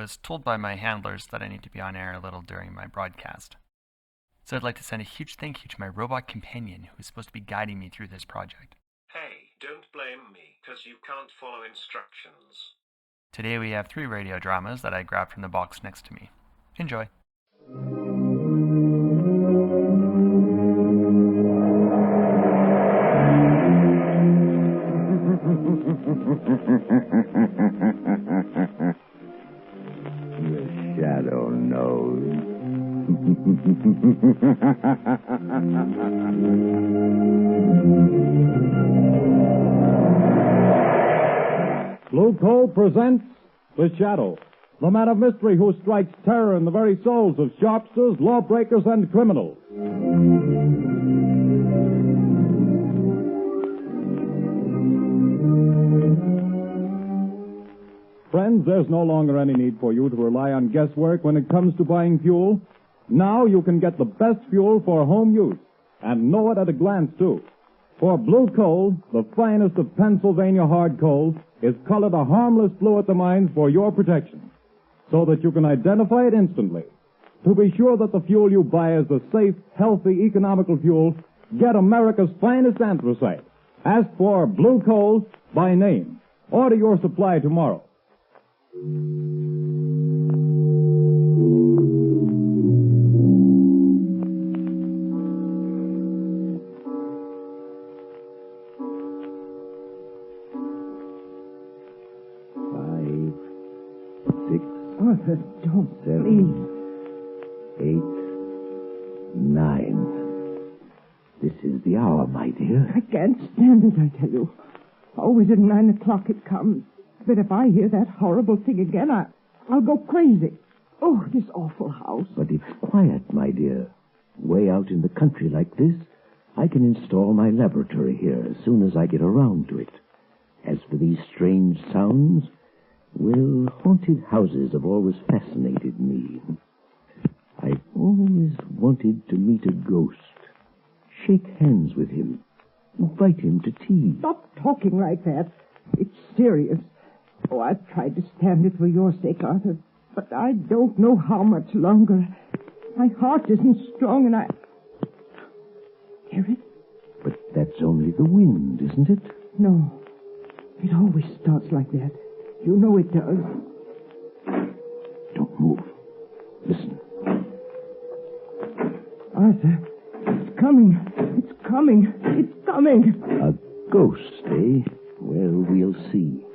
was told by my handlers that I need to be on air a little during my broadcast. So I'd like to send a huge thank you to my robot companion who is supposed to be guiding me through this project. Hey, don't blame me, 'cause you can't follow instructions. Today we have 3 radio dramas that I grabbed from the box next to me. Enjoy. The shadow knows. Blue Coal presents The Shadow, the man of mystery who strikes terror in the very souls of sharpsters, lawbreakers, and criminals. Friends, there's no longer any need for you to rely on guesswork when it comes to buying fuel. Now you can get the best fuel for home use, and know it at a glance, too. For Blue Coal, the finest of Pennsylvania hard coal, is colored a harmless blue at the mines for your protection, so that you can identify it instantly. To be sure that the fuel you buy is the safe, healthy, economical fuel, get America's finest anthracite. Ask for Blue Coal by name. Order your supply tomorrow. Arthur, don't. 7, 8, 9. This is the hour, my dear. I can't stand it, I tell you. Always at 9 o'clock it comes. But if I hear that horrible thing again, I'll go crazy. Oh, this awful house. But it's quiet, my dear. Way out in the country like this, I can install my laboratory here as soon as I get around to it. As for these strange sounds, well, haunted houses have always fascinated me. I've always wanted to meet a ghost, shake hands with him, invite him to tea. Stop talking like that. It's serious. Oh, I've tried to stand it for your sake, Arthur, but I don't know how much longer. My heart isn't strong, and I... Hear it? But that's only the wind, isn't it? No. It always starts like that. You know it does. Don't move. Listen. Arthur, it's coming. It's coming. It's coming. A ghost, eh? Well, we'll see.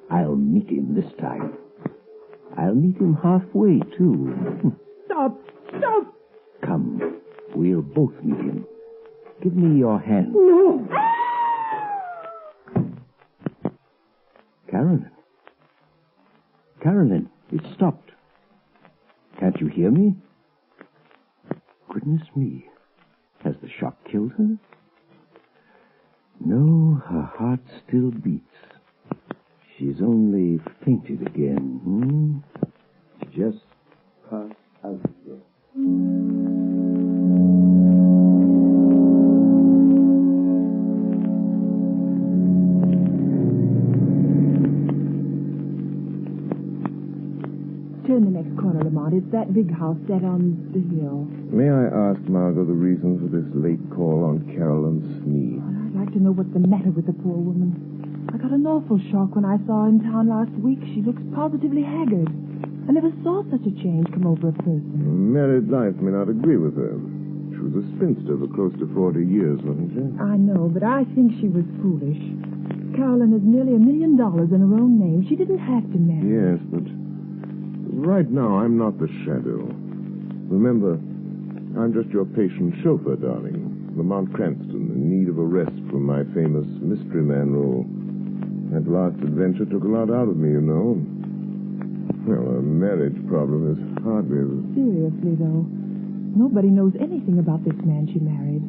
I'll meet him this time. I'll meet him halfway, too. Stop! Stop! Come. We'll both meet him. Give me your hand. No! Carolyn. Carolyn, it stopped. Can't you hear me? Goodness me. Has the shock killed her? No, her heart still beats. She's only fainted again. Just pass out there. Turn the next corner, Lamont. It's that big house set on the hill. May I ask, Margot, the reason for this late call on Carolyn Sneed? Well, I'd like to know what's the matter with the poor woman. I got an awful shock when I saw her in town last week. She looks positively haggard. I never saw such a change come over a person. Married life may not agree with her. She was a spinster for close to 40 years, wasn't she? I know, but I think she was foolish. Carolyn has nearly $1 million in her own name. She didn't have to marry. Yes, but right now I'm not the shadow. Remember, I'm just your patient chauffeur, darling. Lamont Cranston, in need of a rest from my famous mystery man role. That last adventure took a lot out of me, you know. Well, a marriage problem is hardly as... Seriously, though, nobody knows anything about this man she married.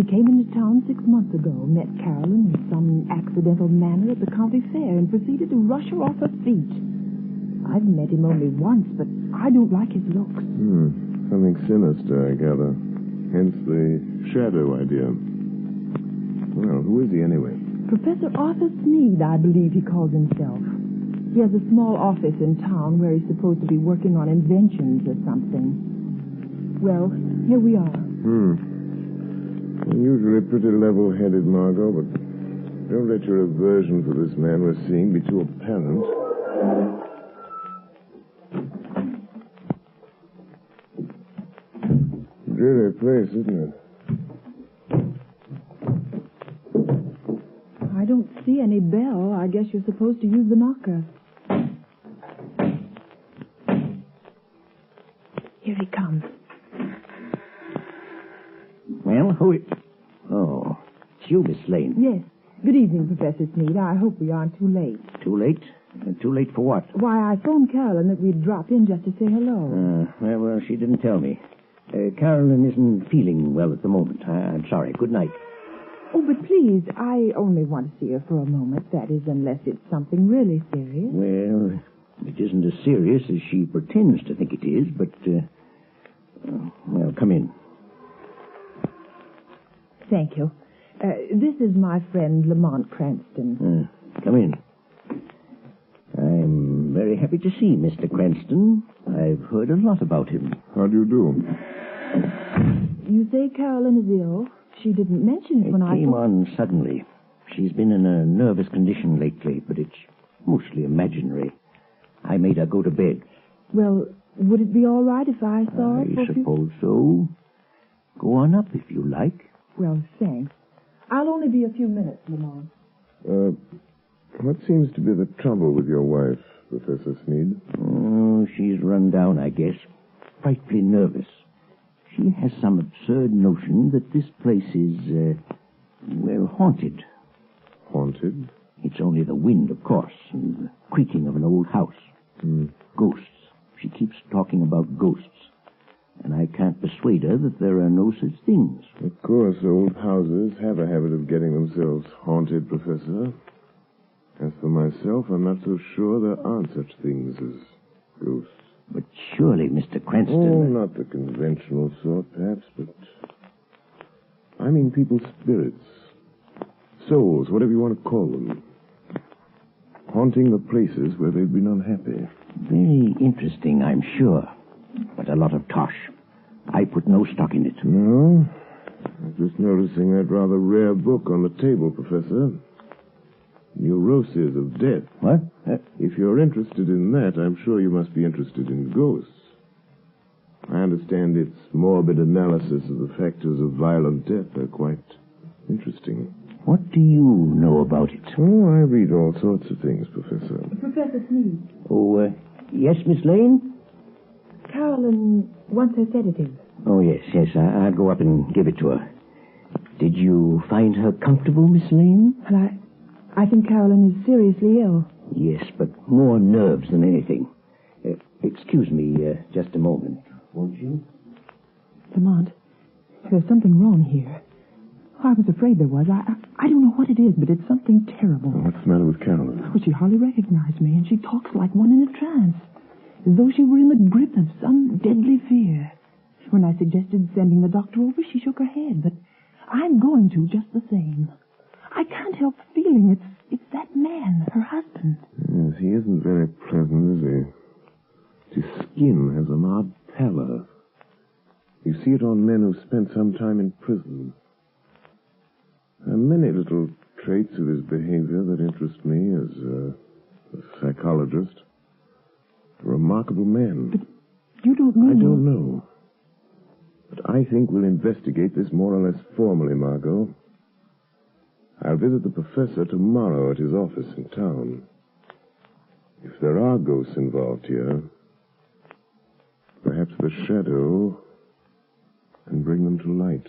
He came into town 6 months ago, met Carolyn in some accidental manner at the county fair, and proceeded to rush her off her feet. I've met him only once, but I don't like his looks. Something sinister, I gather. Hence the shadow idea. Well, who is he anyway? Professor Arthur Sneed, I believe he calls himself. He has a small office in town where he's supposed to be working on inventions or something. Well, here we are. You're usually pretty level-headed, Margot, but don't let your aversion for this man we're seeing be too apparent. Dreary place, isn't it? I don't see any bell. I guess you're supposed to use the knocker. Here he comes. Well, who is... Oh, it's you, Miss Lane. Yes. Good evening, Professor Sneed. I hope we aren't too late. Too late? Too late for what? Why, I phoned Carolyn that we'd drop in just to say hello. Well, she didn't tell me. Carolyn isn't feeling well at the moment. I'm sorry. Good night. Oh, but please, I only want to see her for a moment. That is, unless it's something really serious. Well, it isn't as serious as she pretends to think it is, but, well, come in. Thank you. This is my friend Lamont Cranston. Come in. I'm very happy to see Mr. Cranston. I've heard a lot about him. How do you do? You say Carolyn is ill? She didn't mention it when I... It came on suddenly. She's been in a nervous condition lately, but it's mostly imaginary. I made her go to bed. Well, would it be all right if I saw her? I suppose so. Go on up if you like. Well, thanks. I'll only be a few minutes, Lamont. What seems to be the trouble with your wife, Professor Sneed? Oh, she's run down, I guess. Frightfully nervous. She has some absurd notion that this place is, well, haunted. Haunted? It's only the wind, of course, and the creaking of an old house. Ghosts. She keeps talking about ghosts. And I can't persuade her that there are no such things. Of course, old houses have a habit of getting themselves haunted, Professor. As for myself, I'm not so sure there aren't such things as ghosts. But surely, Mr. Cranston... Oh, not the conventional sort, perhaps, but... I mean people's spirits. Souls, whatever you want to call them. Haunting the places where they've been unhappy. Very interesting, I'm sure. But a lot of tosh. I put no stock in it. No? I'm just noticing that rather rare book on the table, Professor. Neuroses of Death. What? If you're interested in that, I'm sure you must be interested in ghosts. I understand its morbid analysis of the factors of violent death are quite interesting. What do you know about it? Oh, I read all sorts of things, Professor. Professor Sneed. Oh, yes, Miss Lane? Carolyn wants her sedative. Oh, yes. I'll go up and give it to her. Did you find her comfortable, Miss Lane? Well, I think Carolyn is seriously ill. Yes, but more nerves than anything. Excuse me just a moment, won't you? Lamont, there's something wrong here. I was afraid there was. I don't know what it is, but it's something terrible. What's the matter with Carolyn? Well, she hardly recognized me, and she talks like one in a trance, as though she were in the grip of some deadly fear. When I suggested sending the doctor over, she shook her head, but I'm going to just the same. I can't help feeling it's that man, her husband. Yes, he isn't very pleasant, is he? His skin has an odd pallor. You see it on men who've spent some time in prison. There are many little traits of his behavior that interest me as a psychologist. A remarkable man. But you don't know... I don't know. But I think we'll investigate this more or less formally, Margot. I'll visit the professor tomorrow at his office in town. If there are ghosts involved here, perhaps the shadow can bring them to light.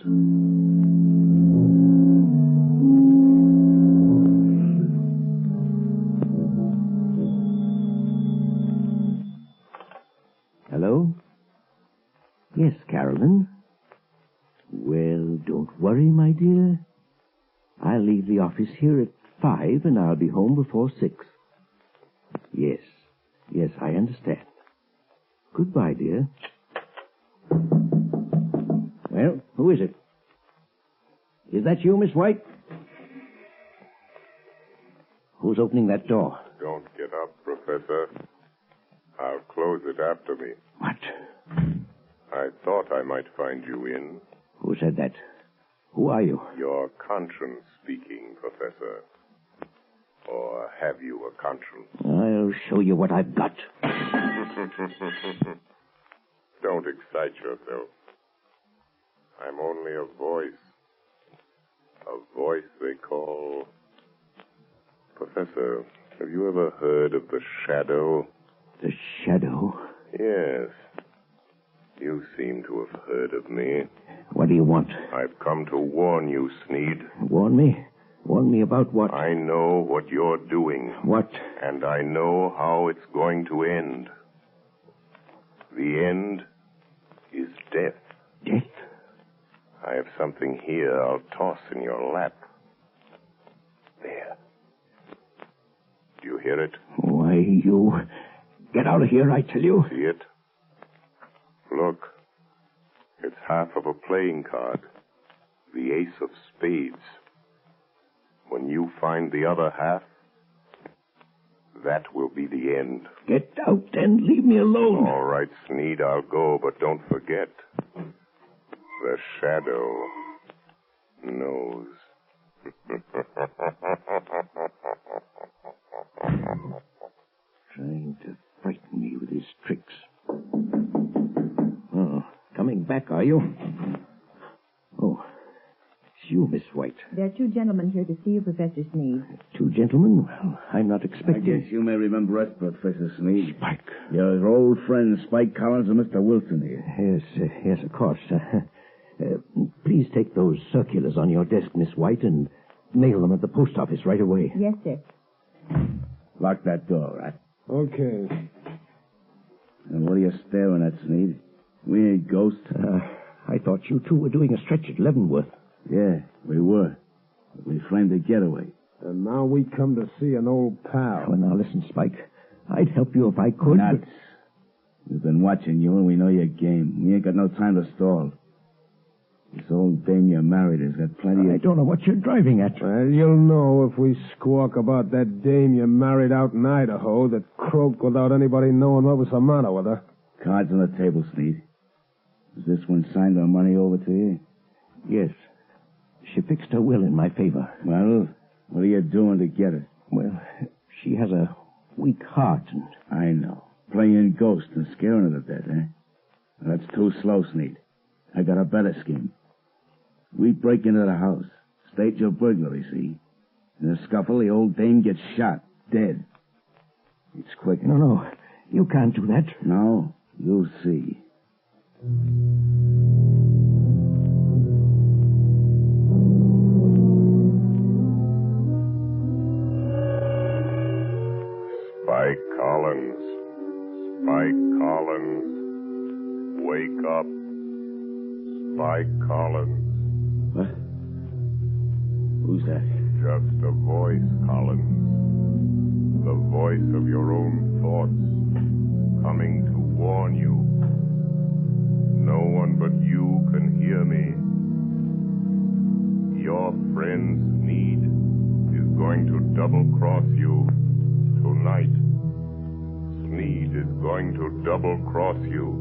Hello? Yes, Carolyn. Well, don't worry, my dear. I'll leave the office here at 5, and I'll be home before 6. Yes, I understand. Goodbye, dear. Well, who is it? Is that you, Miss White? Who's opening that door? Don't get up, Professor. Professor. I'll close it after me. What? I thought I might find you in. Who said that? Who are you? Your conscience speaking, Professor. Or have you a conscience? I'll show you what I've got. Don't excite yourself. I'm only a voice. A voice they call... Professor, have you ever heard of the shadow? The shadow? Yes. You seem to have heard of me. What do you want? I've come to warn you, Sneed. Warn me? Warn me about what? I know what you're doing. What? And I know how it's going to end. The end is death. Death? I have something here I'll toss in your lap. There. Do you hear it? Why, you... Get out of here, I tell you. See it? Look. It's half of a playing card. The ace of spades. When you find the other half, that will be the end. Get out and leave me alone. All right, Sneed, I'll go, but don't forget. The shadow knows. Trying to frighten me with his tricks. Oh, coming back, are you? Oh, it's you, Miss White. There are two gentlemen here to see you, Professor Sneed. Two gentlemen? Well, I'm not expecting... I guess you may remember us, Professor Sneed. Spike. Your old friends, Spike Collins and Mr. Wilson here. Yes, of course. Please take those circulars on your desk, Miss White, and mail them at the post office right away. Yes, sir. Lock that door, right? Okay. And what are you staring at, Sneed? We ain't ghosts. I thought you two were doing a stretch at Leavenworth. Yeah, we were. But we framed a getaway. And now we come to see an old pal. Well, now, listen, Spike. I'd help you if I could. Nuts. We've been watching you, and we know your game. We ain't got no time to stall. This old dame you married has got plenty I don't know what you're driving at. Well, you'll know if we squawk about that dame you married out in Idaho that croaked without anybody knowing what was the matter with her. Cards on the table, Sneed. Has this one signed our money over to you? Yes. She fixed her will in my favor. Well, what are you doing to get it? Well, she has a weak heart, and... I know. Playing ghost and scaring her to death, eh? Well, that's too slow, Sneed. I got a better scheme. We break into the house, stage a burglary, see? In a scuffle, the old dame gets shot, dead. It's quick. No, you can't do that. No, you'll see. Spike Collins. Spike Collins. Wake up. Spike Collins. What? Who's that? Just a voice, Collins. The voice of your own thoughts, coming to warn you. No one but you can hear me. Your friend's need is going to double-cross you tonight. Sneed is going to double-cross you.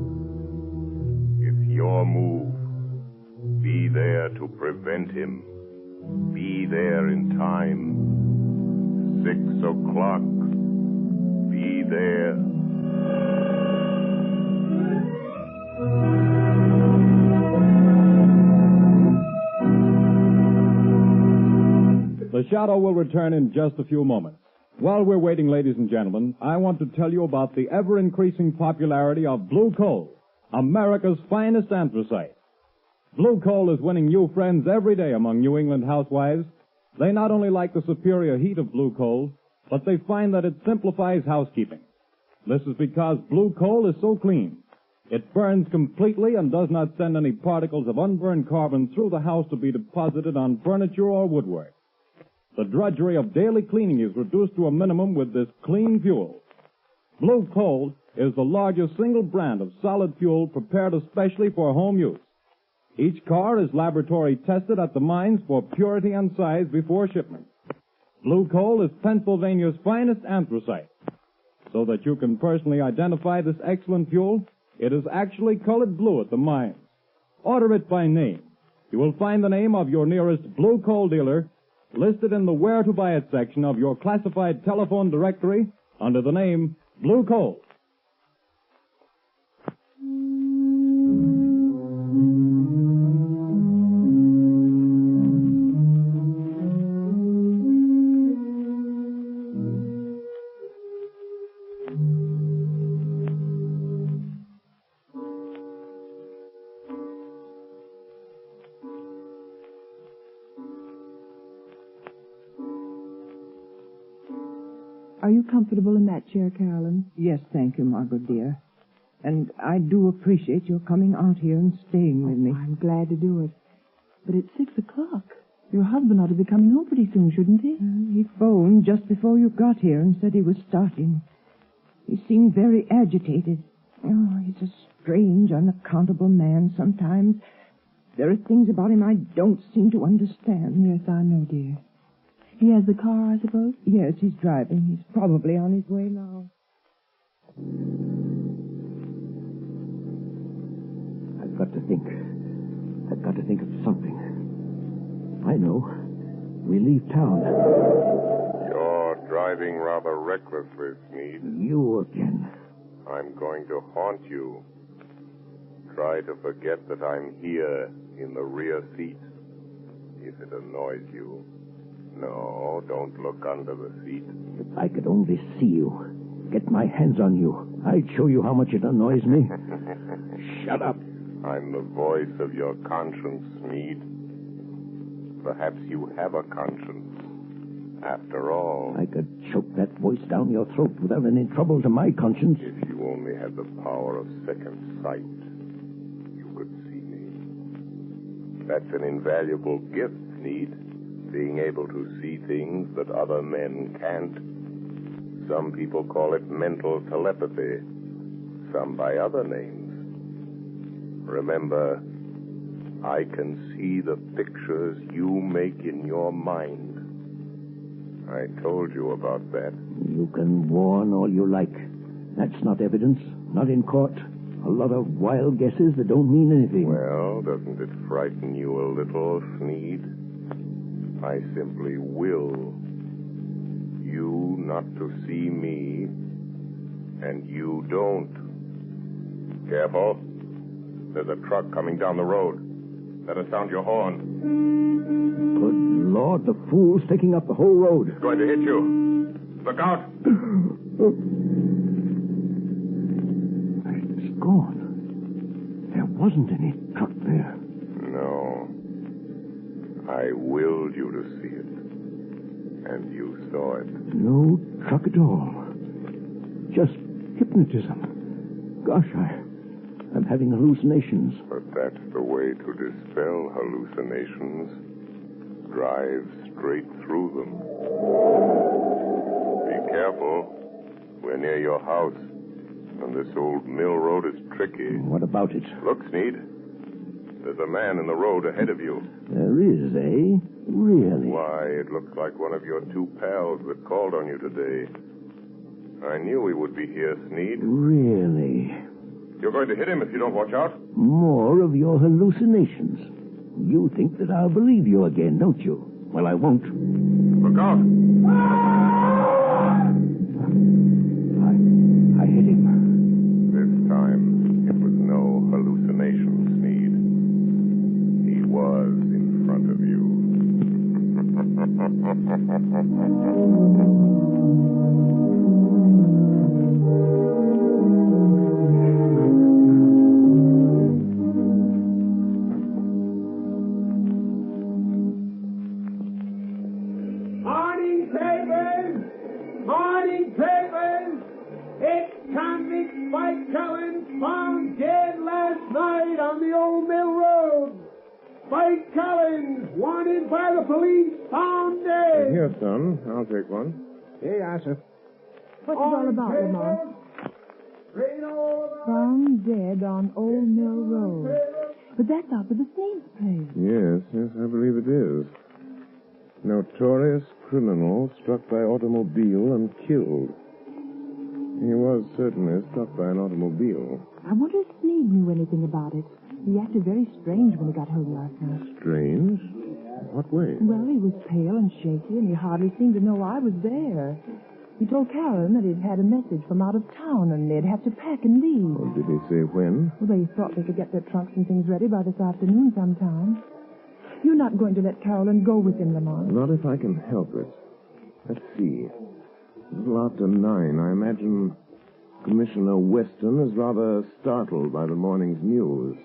It's your move. Be there to prevent him. Be there in time. 6 o'clock. Be there. The Shadow will return in just a few moments. While we're waiting, ladies and gentlemen, I want to tell you about the ever-increasing popularity of blue coal, America's finest anthracite. Blue coal is winning new friends every day among New England housewives. They not only like the superior heat of blue coal, but they find that it simplifies housekeeping. This is because blue coal is so clean. It burns completely and does not send any particles of unburned carbon through the house to be deposited on furniture or woodwork. The drudgery of daily cleaning is reduced to a minimum with this clean fuel. Blue coal is the largest single brand of solid fuel prepared especially for home use. Each car is laboratory tested at the mines for purity and size before shipment. Blue coal is Pennsylvania's finest anthracite. So that you can personally identify this excellent fuel, it is actually colored blue at the mines. Order it by name. You will find the name of your nearest blue coal dealer listed in the Where to Buy It section of your classified telephone directory under the name Blue Coal. Are you comfortable in that chair, Carolyn? Yes, thank you, Margaret, dear. And I do appreciate your coming out here and staying with me. I'm glad to do it. But it's 6 o'clock. Your husband ought to be coming home pretty soon, shouldn't he? He phoned just before you got here and said he was starting. He seemed very agitated. Oh, he's a strange, unaccountable man sometimes. There are things about him I don't seem to understand. Yes, I know, dear. He has the car, I suppose? Yes, he's driving. He's probably on his way now. I've got to think. I've got to think of something. I know. We leave town. You're driving rather recklessly, Sneed. You again. I'm going to haunt you. Try to forget that I'm here in the rear seat, if it annoys you. No, don't look under the seat. If I could only see you, get my hands on you, I'd show you how much it annoys me. Shut up. I'm the voice of your conscience, Sneed. Perhaps you have a conscience. After all, I could choke that voice down your throat without any trouble to my conscience. if you only had the power of second sight, you could see me. That's an invaluable gift, Sneed. Being able to see things that other men can't. Some people call it mental telepathy, some by other names. Remember, I can see the pictures you make in your mind. I told you about that. You can warn all you like. That's not evidence, not in court. A lot of wild guesses that don't mean anything. Well, doesn't it frighten you a little, Sneed? I simply will you not to see me, and you don't. Careful. There's a truck coming down the road. Better sound your horn. Good Lord, the fool's taking up the whole road. It's going to hit you. Look out. It's gone. There wasn't any truck there. No. I willed you to see it. And you saw it. No truck at all. Just hypnotism. Gosh, I'm having hallucinations. But that's the way to dispel hallucinations. Drive straight through them. Be careful. We're near your house. And this old mill road is tricky. What about it? Look, Sneed. There's a man in the road ahead of you. There is, eh? Really? Why, it looks like one of your two pals that called on you today. I knew he would be here, Sneed. Really? You're going to hit him if you don't watch out. More of your hallucinations. You think that I'll believe you again, don't you? Well, I won't. Look out. I hit him. This time, it was no hallucination, Sneed. He was in front of you. Morning papers! Ex-convict Spike Collins found dead last night on the old mill road. Spike Collins, wanted by the police, found dead. Here, son. I'll take one. Here you are, sir. What's it all about, Lamar? Found dead on Old Mill Road. But that's out of the Sneed's place. Yes, I believe it is. Notorious criminal struck by automobile and killed. He was certainly struck by an automobile. I wonder if Sneed knew anything about it. He acted very strange when he got home last night. Strange? What way? Well, he was pale and shaky, and he hardly seemed to know I was there. He told Carolyn that he'd had a message from out of town, and they'd have to pack and leave. Well, did he say when? Well, they thought they could get their trunks and things ready by this afternoon sometime. You're not going to let Carolyn go with him, Lamont? Not if I can help it. Let's see. A little after 9. I imagine Commissioner Weston is rather startled by the morning's news.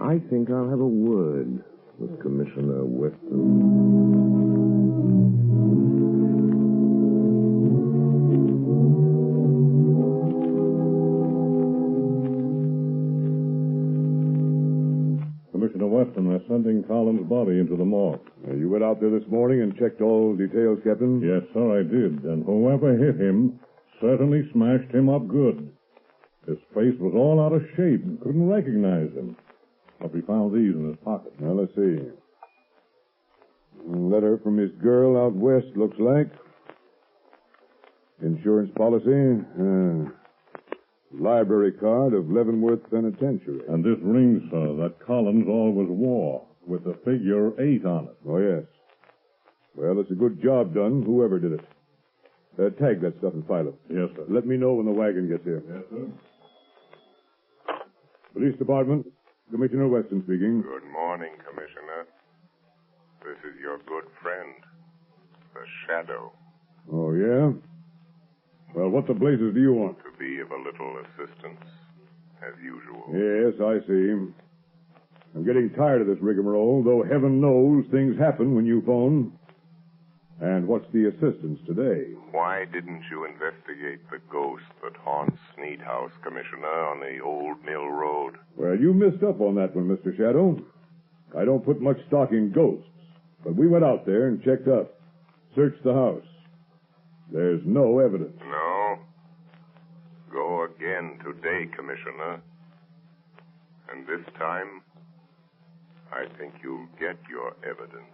I think I'll have a word with Commissioner Weston. Commissioner Weston, they're sending Collins' body into the morgue. You went out there this morning and checked all details, Captain? Yes, sir, I did. And whoever hit him certainly smashed him up good. His face was all out of shape and couldn't recognize him. But we found these in his pocket. Now, let's see. Letter from his girl out west, looks like. Insurance policy. Library card of Leavenworth Penitentiary. And this ring, sir, that Collins always wore, with the figure 8 on it. Oh, yes. Well, it's a good job done, whoever did it. Tag that stuff and file it. Yes, sir. Let me know when the wagon gets here. Yes, sir. Police Department, Commissioner Weston speaking. Good morning, Commissioner. This is your good friend, the Shadow. Oh, yeah? Well, what the blazes do you want? To be of a little assistance, as usual. Yes, I see. I'm getting tired of this rigmarole, though heaven knows things happen when you phone. And what's the assistance today? Why didn't you investigate the ghost that haunts Sneed House, Commissioner, on the old Mill Road? Well, you missed up on that one, Mr. Shadow. I don't put much stock in ghosts, but we went out there and checked up, searched the house. There's no evidence. No? Go again today, Commissioner. And this time, I think you'll get your evidence.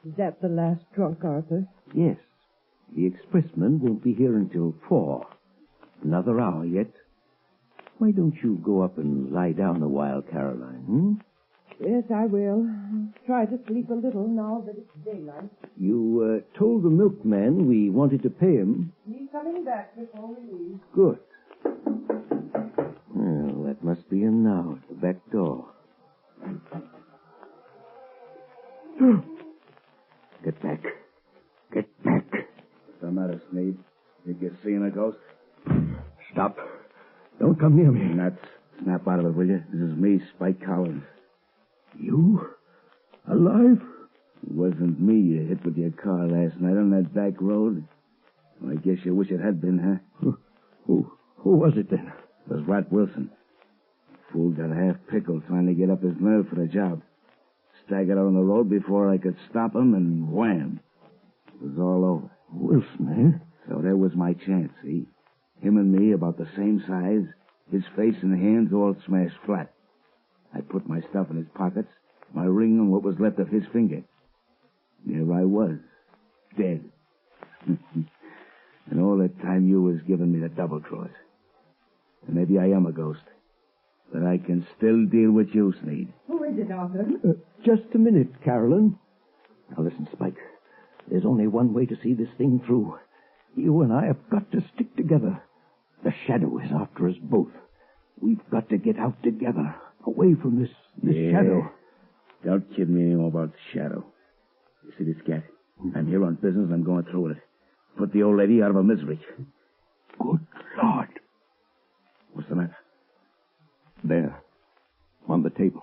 Is that the last trunk, Arthur? Yes. The expressman won't be here until 4. Another hour yet. Why don't you go up and lie down a while, Caroline, Yes, I will. I'll try to sleep a little now that it's daylight. You told the milkman we wanted to pay him. He's coming back before we leave. Good. Well, that must be him now at the back door. Get back. Get back. What's the matter, Sneed? Think you're seeing a ghost? Stop. Don't come near me. Nuts. Snap out of it, will you? This is me, Spike Collins. You? Alive? It wasn't me you hit with your car last night on that back road. Well, I guess you wish it had been, huh? Who was it then? It was Rat Wilson. Fool got half pickled trying to get up his nerve for the job. Staggered out on the road before I could stop him, and wham! It was all over. Wilson, eh? So there was my chance, see? Him and me about the same size, his face and hands all smashed flat. I put my stuff in his pockets, my ring on what was left of his finger. There I was, dead. And all that time you was giving me the double cross. And maybe I am a ghost, but I can still deal with you, Sneed. Who is it, Arthur? Just a minute, Carolyn. Now listen, Spike. There's only one way to see this thing through. You and I have got to stick together. The Shadow is after us both. We've got to get out together, away from this Shadow. Don't kid me anymore about the Shadow. You see this cat? I'm here on business. I'm going through with it. Put the old lady out of her misery. Good Lord. What's the matter? There. On the table.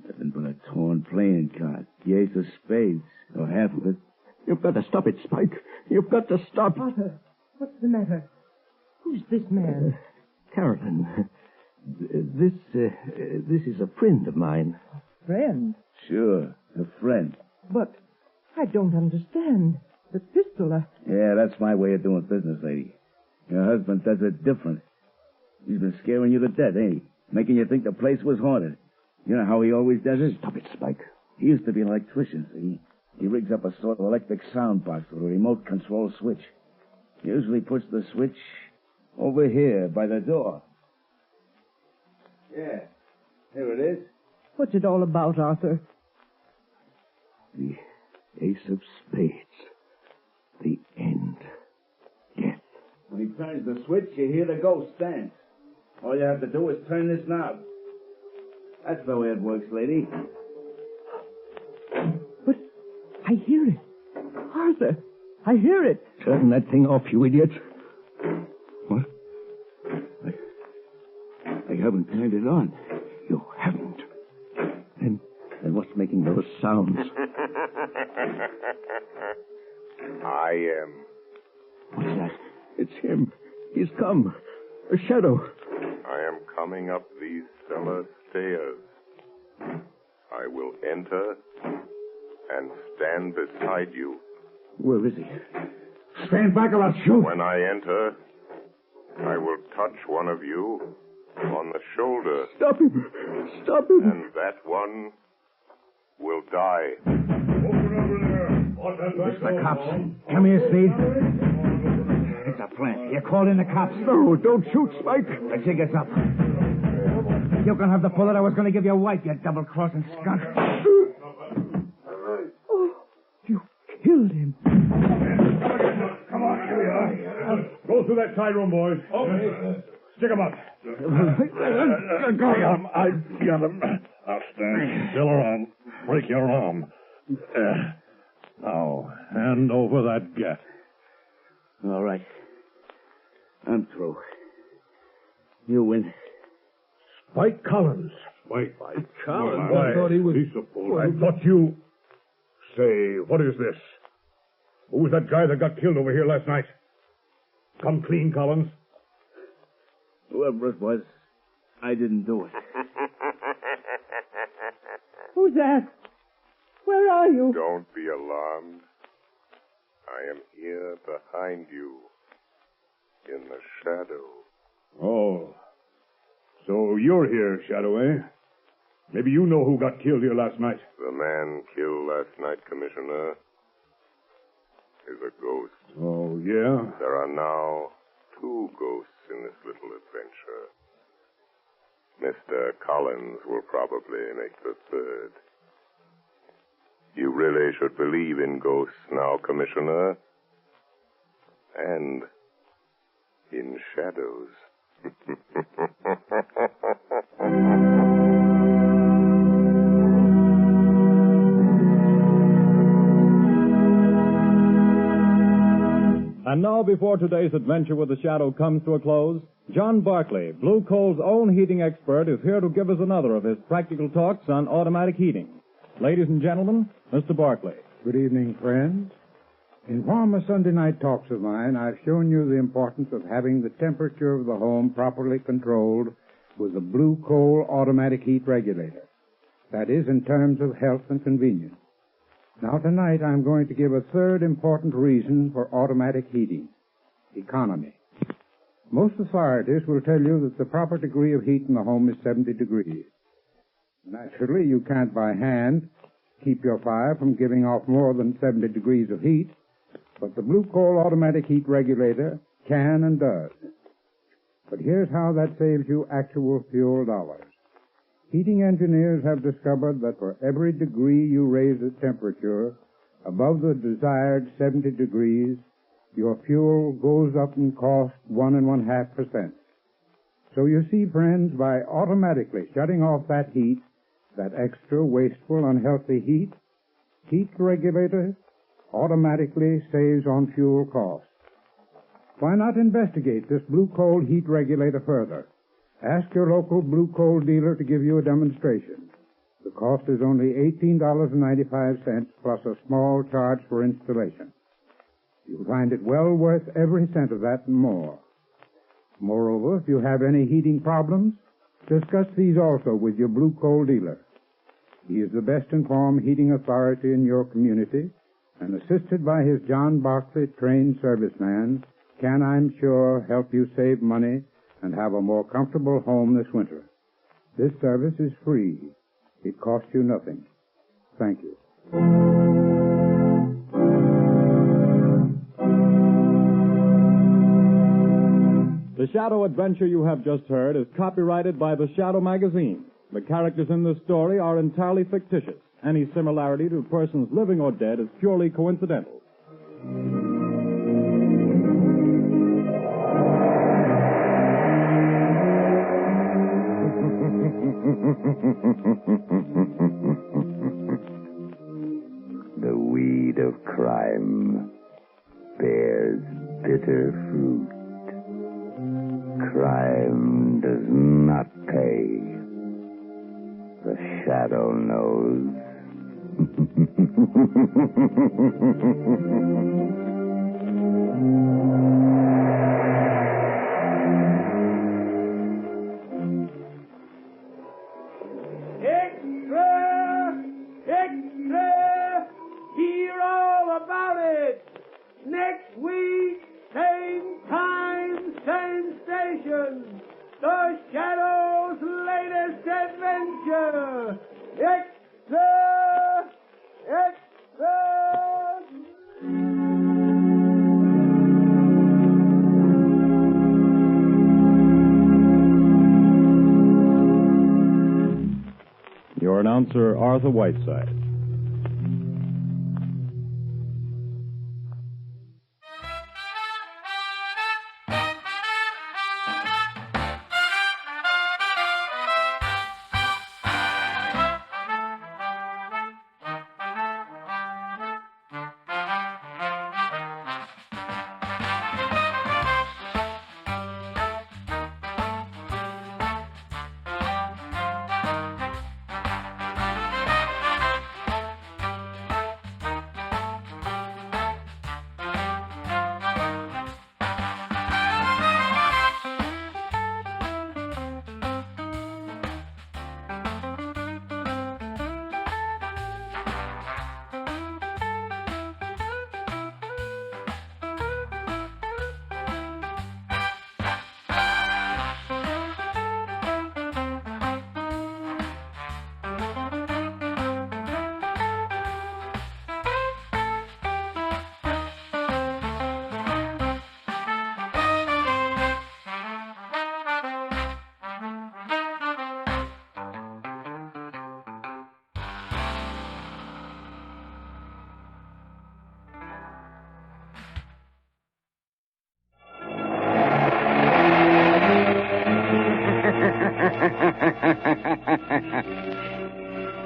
Nothing but a torn playing card. The ace of spades, or half of it. You've got to stop it, Spike. You've got to stop. Arthur, what's the matter? Who's this man? Carolyn. This is a friend of mine. A friend? Sure, a friend. But I don't understand. The pistol, Yeah, that's my way of doing business, lady. Your husband does it different. He's been scaring you to death, ain't he? Making you think the place was haunted. You know how he always does it? Stop it, Spike. He used to be an electrician, see? He rigs up a sort of electric sound box with a remote control switch. He usually puts the switch over here by the door. Yeah, here it is. what's it all about, Arthur? The ace of spades. The end. Death. When he turns the switch, you hear the ghost dance. All you have to do is turn this knob. That's the way it works, lady. But I hear it. Arthur, I hear it. Turn that thing off, you idiot. What? I haven't turned it on. You haven't. Then what's making those sounds? I am. What's that? It's him. He's come. A shadow. I am coming up these cellar stairs. I will enter and stand beside you. Where is he? Stand back or I'll shoot. When I enter, I will touch one of you on the shoulder. Stop him. Stop him. And that one will die. It's the cops. Come here, Steve. It's a plant. You called in the cops. No, don't shoot, Spike. The jig is up. You can have the bullet I was going to give your wife, you double-crossing skunk. Oh, you killed him. Come on, here we are. Go through that side room, boys. Okay. Stick him up. I got him. I'll stand still around. Break your arm. Now, hand over that gat. All right. I'm through. You win. Spike Collins. Spike Collins? I thought he was... I thought you... Say, what is this? Who was that guy that got killed over here last night? Come clean, Collins. Whoever it was, I didn't do it. Who's that? Where are you? Don't be alarmed. I am here behind you, in the shadow. Oh. So you're here, Shadow, eh? Maybe you know who got killed here last night. The man killed last night, Commissioner, is a ghost. Oh, yeah? There are now 2 ghosts in this little adventure. Mr. Collins will probably make the 3rd. You really should believe in ghosts now, Commissioner. And in shadows. And now, before today's adventure with the Shadow comes to a close, John Barclay, Blue Coal's own heating expert, is here to give us another of his practical talks on automatic heating. Ladies and gentlemen, Mr. Barclay. Good evening, friends. In former Sunday night talks of mine, I've shown you the importance of having the temperature of the home properly controlled with a Blue Coal automatic heat regulator. That is, in terms of health and convenience. Now, tonight, I'm going to give a third important reason for automatic heating: economy. Most authorities will tell you that the proper degree of heat in the home is 70 degrees. Naturally, you can't by hand keep your fire from giving off more than 70 degrees of heat, but the Blue Coal automatic heat regulator can and does. But here's how that saves you actual fuel dollars. Heating engineers have discovered that for every degree you raise the temperature above the desired 70 degrees, your fuel goes up in cost 1.5%. So you see, friends, by automatically shutting off that heat, that extra, wasteful, unhealthy heat regulator automatically saves on fuel costs. Why not investigate this Blue Coal heat regulator further? Ask your local Blue Coal dealer to give you a demonstration. The cost is only $18.95 plus a small charge for installation. You'll find it well worth every cent of that and more. Moreover, if you have any heating problems, discuss these also with your Blue Coal dealer. He is the best informed heating authority in your community and assisted by his John Barclay trained serviceman, can, I'm sure, help you save money and have a more comfortable home this winter. This service is free. It costs you nothing. Thank you. The Shadow adventure you have just heard is copyrighted by the Shadow magazine. The characters in this story are entirely fictitious. Any similarity to persons living or dead is purely coincidental. The weed of crime bears bitter fruit. Crime does not pay. The Shadow knows. Extra! Extra! Hear all about it! Next week, same time, same station. The Shadow's latest adventure. Extra! Extra! Your announcer, Arthur Whiteside.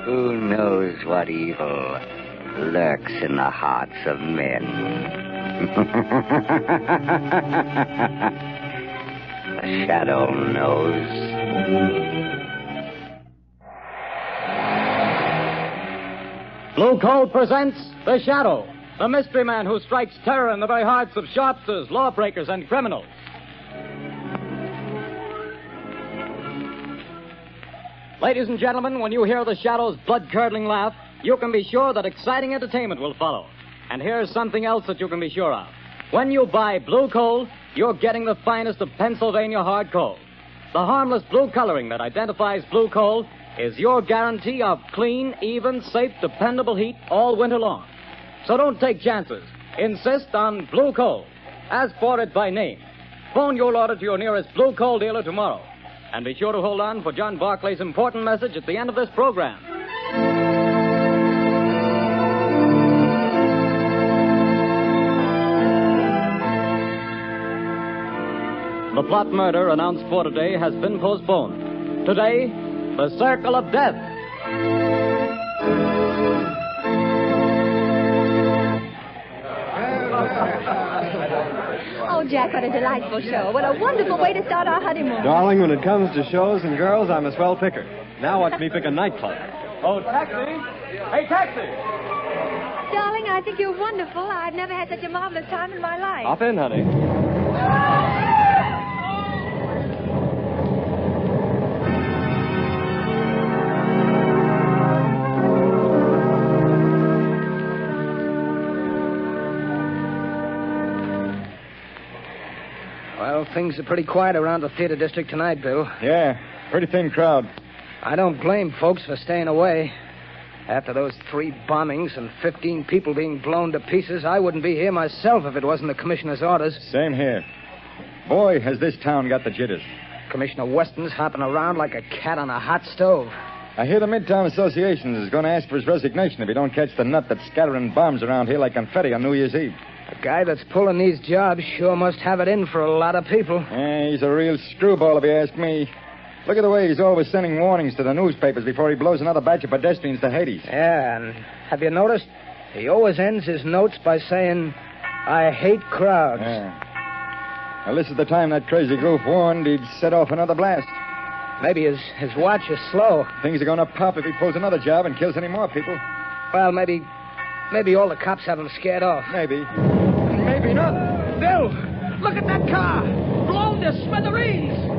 Who knows what evil lurks in the hearts of men? The Shadow knows. Blue Coal presents The Shadow, the mystery man who strikes terror in the very hearts of shopsters, lawbreakers, and criminals. Ladies and gentlemen, when you hear the Shadow's blood-curdling laugh, you can be sure that exciting entertainment will follow. And here's something else that you can be sure of. When you buy Blue Coal, you're getting the finest of Pennsylvania hard coal. The harmless blue coloring that identifies Blue Coal is your guarantee of clean, even, safe, dependable heat all winter long. So don't take chances. Insist on Blue Coal. Ask for it by name. Phone your order to your nearest Blue Coal dealer tomorrow. And be sure to hold on for John Barclay's important message at the end of this program. The plot murder announced for today has been postponed. Today, the Circle of Death. Oh, Jack, what a delightful show. What a wonderful way to start our honeymoon. Darling, when it comes to shows and girls, I'm a swell picker. Now watch me pick a nightclub. Oh, taxi! Hey, taxi! Darling, I think you're wonderful. I've never had such a marvelous time in my life. Hop in, honey. things are pretty quiet around the theater district tonight, Bill. Yeah, pretty thin crowd. I don't blame folks for staying away. After those 3 bombings and 15 people being blown to pieces, I wouldn't be here myself if it wasn't the commissioner's orders. Same here. Boy, has this town got the jitters. Commissioner Weston's hopping around like a cat on a hot stove. I hear the Midtown Association is going to ask for his resignation if he don't catch the nut that's scattering bombs around here like confetti on New Year's Eve. The guy that's pulling these jobs sure must have it in for a lot of people. Yeah, he's a real screwball if you ask me. Look at the way he's always sending warnings to the newspapers before he blows another batch of pedestrians to Hades. Yeah, and have you noticed? He always ends his notes by saying, I hate crowds. Yeah. Well, this is the time that crazy goof warned he'd set off another blast. Maybe his watch is slow. Things are going to pop if he pulls another job and kills any more people. Well, maybe all the cops have him scared off. Maybe. Maybe not. Bill, look at that car. Blown to smithereens.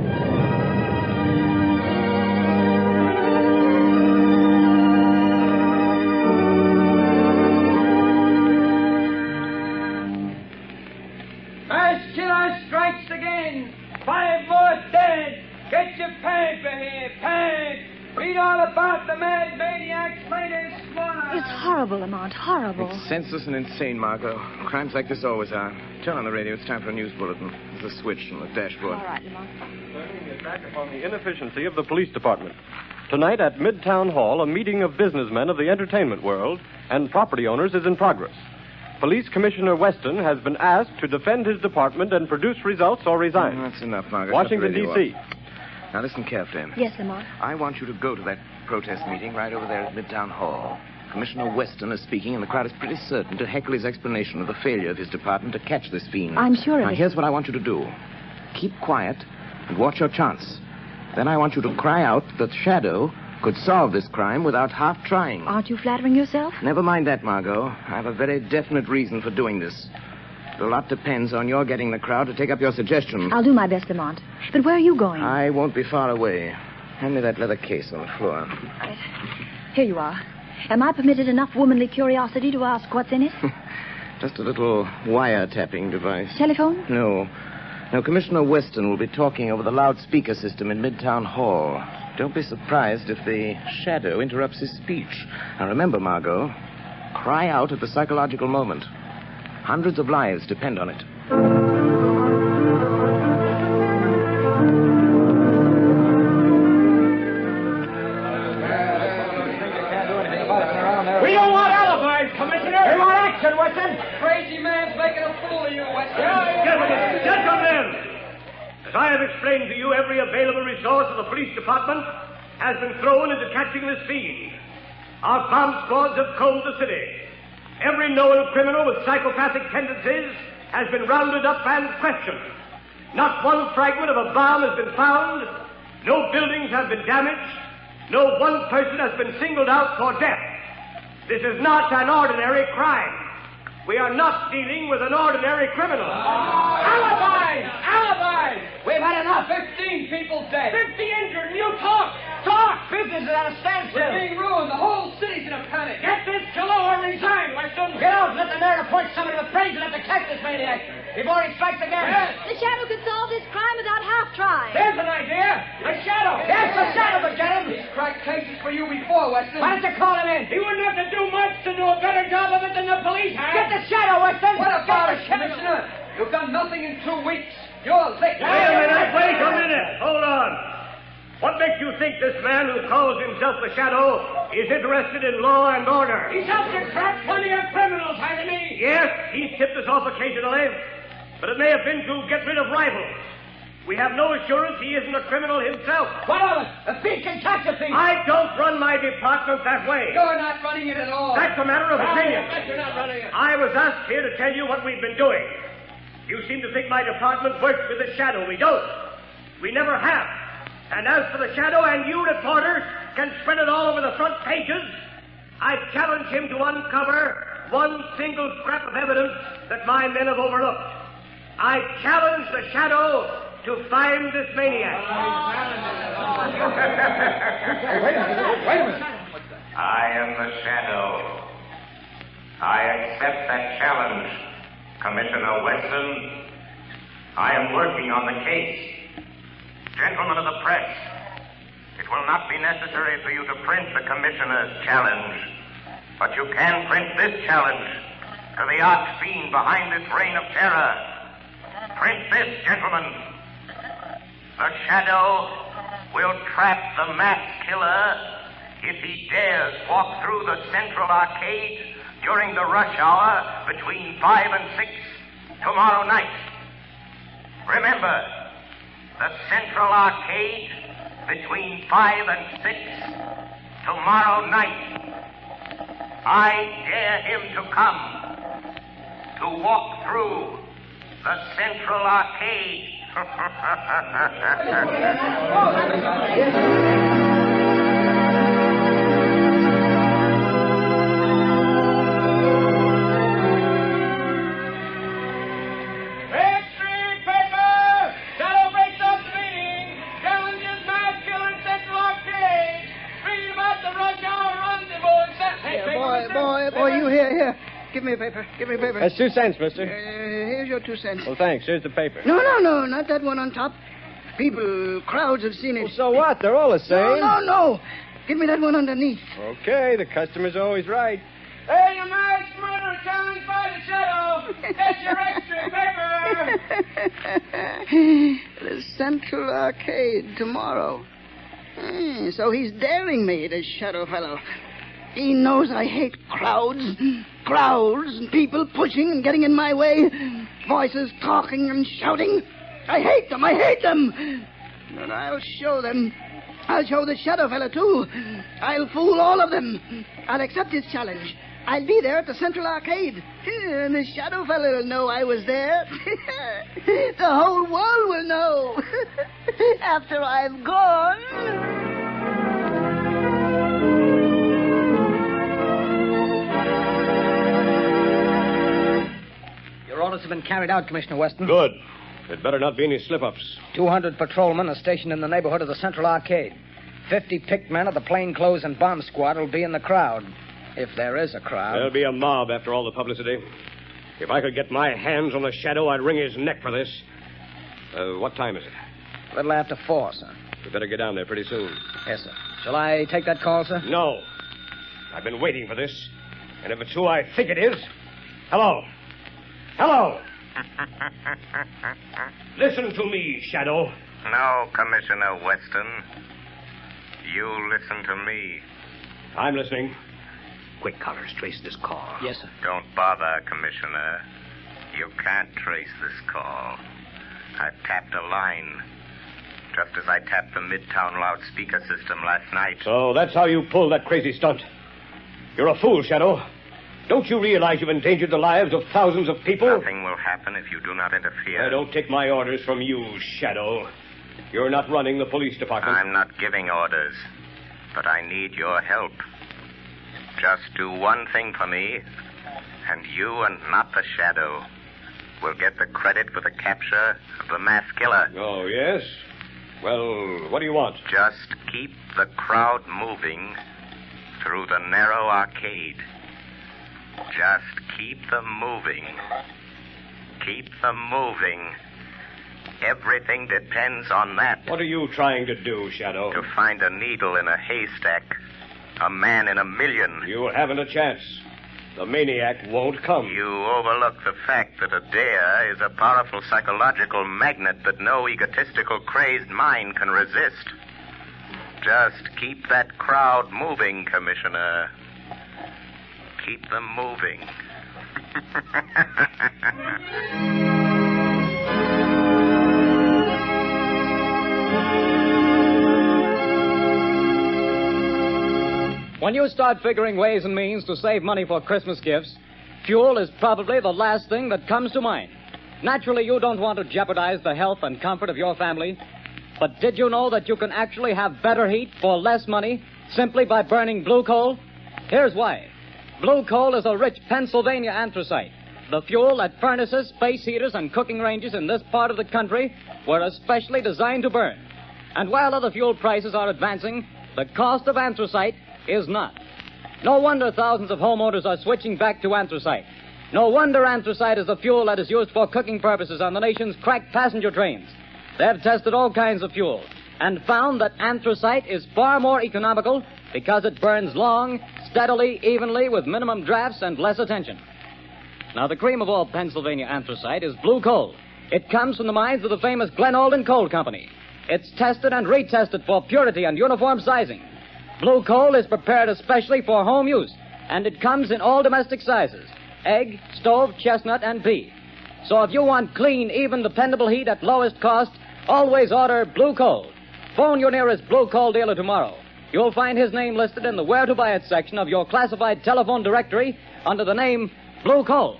Mass killer strikes again. 5 more dead. Get your paper here, pad. Read all about the mad maniac's latest slaughter. It's horrible, Lamont, horrible. It's senseless and insane, Margot. Crimes like this always are. Turn on the radio. It's time for a news bulletin. There's a switch on the dashboard. All right, Lamont. Turning the attack upon the inefficiency of the police department. Tonight at Midtown Hall, a meeting of businessmen of the entertainment world and property owners is in progress. Police Commissioner Weston has been asked to defend his department and produce results or resign. That's enough, Margot. Washington, Shut the radio D.C. off. Now listen carefully. Yes, Lamont. I want you to go to that protest meeting right over there at Midtown Hall. Commissioner Weston is speaking, and the crowd is pretty certain to heckle his explanation of the failure of his department to catch this fiend. I'm sure of Now, it. here's what I want you to do. Keep quiet and watch your chance. Then I want you to cry out that Shadow could solve this crime without half trying. Aren't you flattering yourself? Never mind that, Margot. I have a very definite reason for doing this. A lot depends on your getting the crowd to take up your suggestion. I'll do my best, Lamont. But where are you going? I won't be far away. Hand me that leather case on the floor. Right. Here you are. Am I permitted enough womanly curiosity to ask what's in it? Just a little wiretapping device. Telephone? No. Now, Commissioner Weston will be talking over the loudspeaker system in Midtown Hall. Don't be surprised if the Shadow interrupts his speech. Now, remember, Margot, cry out at the psychological moment. Hundreds of lives depend on it. We don't want alibis, Commissioner. We want action, Weston. Crazy man's making a fool of you, Weston. Gentlemen, as I have explained to you, every available resource of the police department has been thrown into catching this fiend. Our bomb squads have combed the city. Every known criminal with psychopathic tendencies has been rounded up and questioned. Not one fragment of a bomb has been found. No buildings have been damaged. No one person has been singled out for death. This is not an ordinary crime. We are not dealing with an ordinary criminal. Alibis! Alibis! We've had enough. 15 people dead. 50 injured, and you talk. Talk! Business is at a standstill. We're being ruined. The whole city's in a panic. Get this killer or resign, Weston. Get out and let the mayor appoint somebody with brains enough to catch this maniac before he strikes again. Yes. The Shadow could solve this crime without half trying. There's an idea. The Shadow. Yes, the Shadow would get him. He's cracked cases for you before, Weston. Why don't you call him in? He wouldn't have to do much to do a better job of it than the police have. Get the Shadow, Weston. What about it, Get the Shadow. Commissioner? You've done nothing in 2 weeks. You're late. Wait a minute. Hold on. What makes you think this man who calls himself the Shadow is interested in law and order? He's helped to crack plenty of criminals, hasn't he? Yes, he's tipped us off occasionally, but it may have been to get rid of rivals. We have no assurance he isn't a criminal himself. What of it? A thief can catch a thief. I don't run my department that way. You're not running it at all. That's a matter of opinion. You're not running it. I was asked here to tell you what we've been doing. You seem to think my department works with the Shadow. We don't. We never have. And as for the Shadow, and you reporters can spread it all over the front pages, I challenge him to uncover one single scrap of evidence that my men have overlooked. I challenge the Shadow to find this maniac. Wait a minute. I am the Shadow. I accept that challenge, Commissioner Weston. I am working on the case. Gentlemen of the press, it will not be necessary for you to print the commissioner's challenge, but you can print this challenge to the arch fiend behind this reign of terror. Print this, gentlemen. The Shadow will trap the masked killer if he dares walk through the Central Arcade during the rush hour between 5 and 6 tomorrow night. Remember, the Central Arcade between 5 and 6 tomorrow night. I dare him to come to walk through the Central Arcade. Boy, you here. Give me a paper. That's 2 cents, mister. Here's your 2 cents. Well, thanks. Here's the paper. No, not that one on top. People, crowds have seen it. Well, so what? They're all the same. No. Give me that one underneath. Okay, the customer's always right. Hey, you masked murderer challenged by the Shadow. Get your extra paper. The Central Arcade tomorrow. So he's daring me, this Shadow fellow. He knows I hate crowds, and people pushing and getting in my way, voices talking and shouting. I hate them. But I'll show them. I'll show the Shadow fella, too. I'll fool all of them. I'll accept his challenge. I'll be there at the Central Arcade. And the Shadow fella will know I was there. The whole world will know. After I've gone. Your orders have been carried out, Commissioner Weston. Good. There'd better not be any slip-ups. 200 patrolmen are stationed in the neighborhood of the Central Arcade. 50 picked men of the plainclothes and bomb squad will be in the crowd. If there is a crowd. There'll be a mob after all the publicity. If I could get my hands on the Shadow, I'd wring his neck for this. What time is it? A little after 4, sir. We better get down there pretty soon. Yes, sir. Shall I take that call, sir? No. I've been waiting for this. And if it's who I think it is... Hello. Listen to me, Shadow. No, Commissioner Weston. You listen to me. I'm listening. Quick, Collars, trace this call. Yes, sir. Don't bother, Commissioner. You can't trace this call. I've tapped a line, just as I tapped the Midtown loudspeaker system last night. So that's how you pulled that crazy stunt. You're a fool, Shadow. Don't you realize you've endangered the lives of thousands of people? Nothing will happen if you do not interfere. I don't take my orders from you, Shadow. You're not running the police department. I'm not giving orders, but I need your help. Just do one thing for me, and you and not the Shadow will get the credit for the capture of the masked killer. Oh, yes? Well, what do you want? Just keep the crowd moving through the narrow arcade. Just keep them moving. Keep them moving. Everything depends on that. What are you trying to do, Shadow? To find a needle in a haystack. A man in a million. You haven't a chance. The maniac won't come. You overlook the fact that a dare is a powerful psychological magnet that no egotistical, crazed mind can resist. Just keep that crowd moving, Commissioner. Keep them moving. When you start figuring ways and means to save money for Christmas gifts, fuel is probably the last thing that comes to mind. Naturally, you don't want to jeopardize the health and comfort of your family. But did you know that you can actually have better heat for less money simply by burning blue coal? Here's why. Blue coal is a rich Pennsylvania anthracite, the fuel that furnaces, space heaters, and cooking ranges in this part of the country were especially designed to burn. And while other fuel prices are advancing, the cost of anthracite is not. No wonder thousands of homeowners are switching back to anthracite. No wonder anthracite is the fuel that is used for cooking purposes on the nation's crack passenger trains. They've tested all kinds of fuel and found that anthracite is far more economical because it burns long, steadily, evenly, with minimum drafts and less attention. Now, the cream of all Pennsylvania anthracite is blue coal. It comes from the mines of the famous Glen Alden Coal Company. It's tested and retested for purity and uniform sizing. Blue coal is prepared especially for home use, and it comes in all domestic sizes: egg, stove, chestnut, and pea. So if you want clean, even, dependable heat at lowest cost, always order blue coal. Phone your nearest blue coal dealer tomorrow. You'll find his name listed in the Where to Buy It section of your classified telephone directory under the name Blue Coal.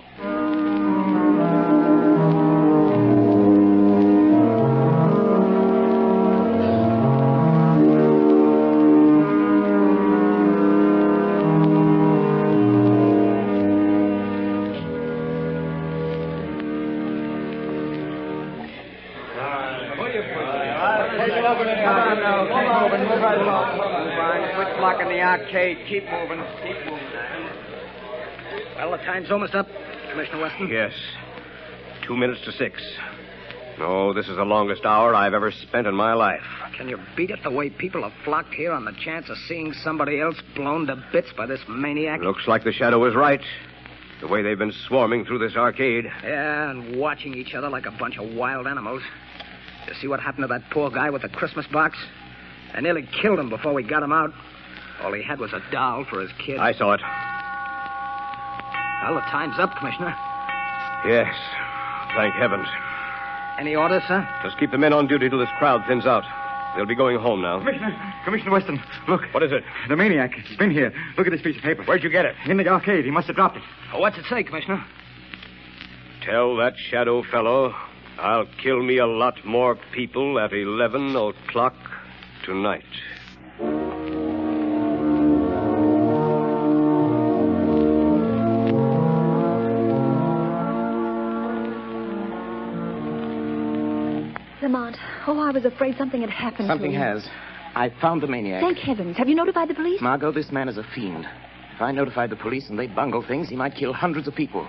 Quit blocking the arcade. Keep moving. Well, the time's almost up, Commissioner Weston. Yes. 2 minutes to 6. No, this is the longest hour I've ever spent in my life. Can you beat it the way people have flocked here on the chance of seeing somebody else blown to bits by this maniac? Looks like the shadow was right. The way they've been swarming through this arcade. Yeah, and watching each other like a bunch of wild animals. You see what happened to that poor guy with the Christmas box? I nearly killed him before we got him out. All he had was a doll for his kid. I saw it. Well, the time's up, Commissioner. Yes. Thank heavens. Any orders, sir? Just keep the men on duty till this crowd thins out. They'll be going home now. Commissioner Weston, look. What is it? The maniac. He's been here. Look at this piece of paper. Where'd you get it? In the arcade. He must have dropped it. Oh, what's it say, Commissioner? Tell that shadow fellow I'll kill me a lot more people at 11 o'clock tonight. Lamont, I was afraid something had happened Something to him. has. I found the maniac. Thank heavens. Have you notified the police? Margot, this man is a fiend. If I notified the police and they bungle things, he might kill hundreds of people.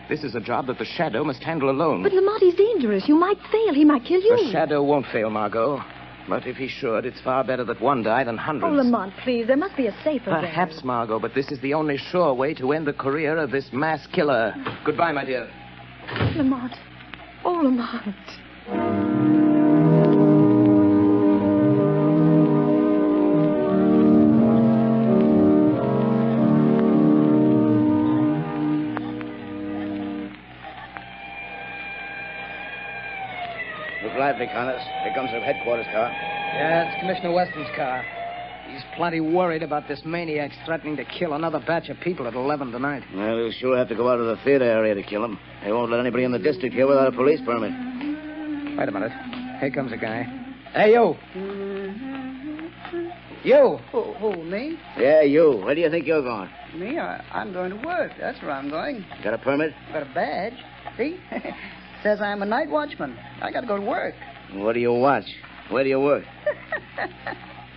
This is a job that the Shadow must handle alone. But Lamont, he's dangerous. You might fail. He might kill you. The Shadow won't fail, Margot. But if he should, it's far better that one die than hundreds. Oh, Lamont, please. There must be a safer way. Perhaps, Margot, but this is the only sure way to end the career of this mass killer. Goodbye, my dear. Lamont. Oh, Lamont. Look lively, Connors. Here comes the headquarters car. Yeah, it's Commissioner Weston's car. He's plenty worried about this maniac threatening to kill another batch of people at 11 tonight. Well, he'll sure have to go out of the theater area to kill him. They won't let anybody in the district here without a police permit. Wait a minute. Here comes a guy. Hey, you. You. Who, me? Yeah, you. Where do you think you're going? Me? I'm going to work. That's where I'm going. Got a permit? Got a badge. See? Says I'm a night watchman. I got to go to work. What do you watch? Where do you work?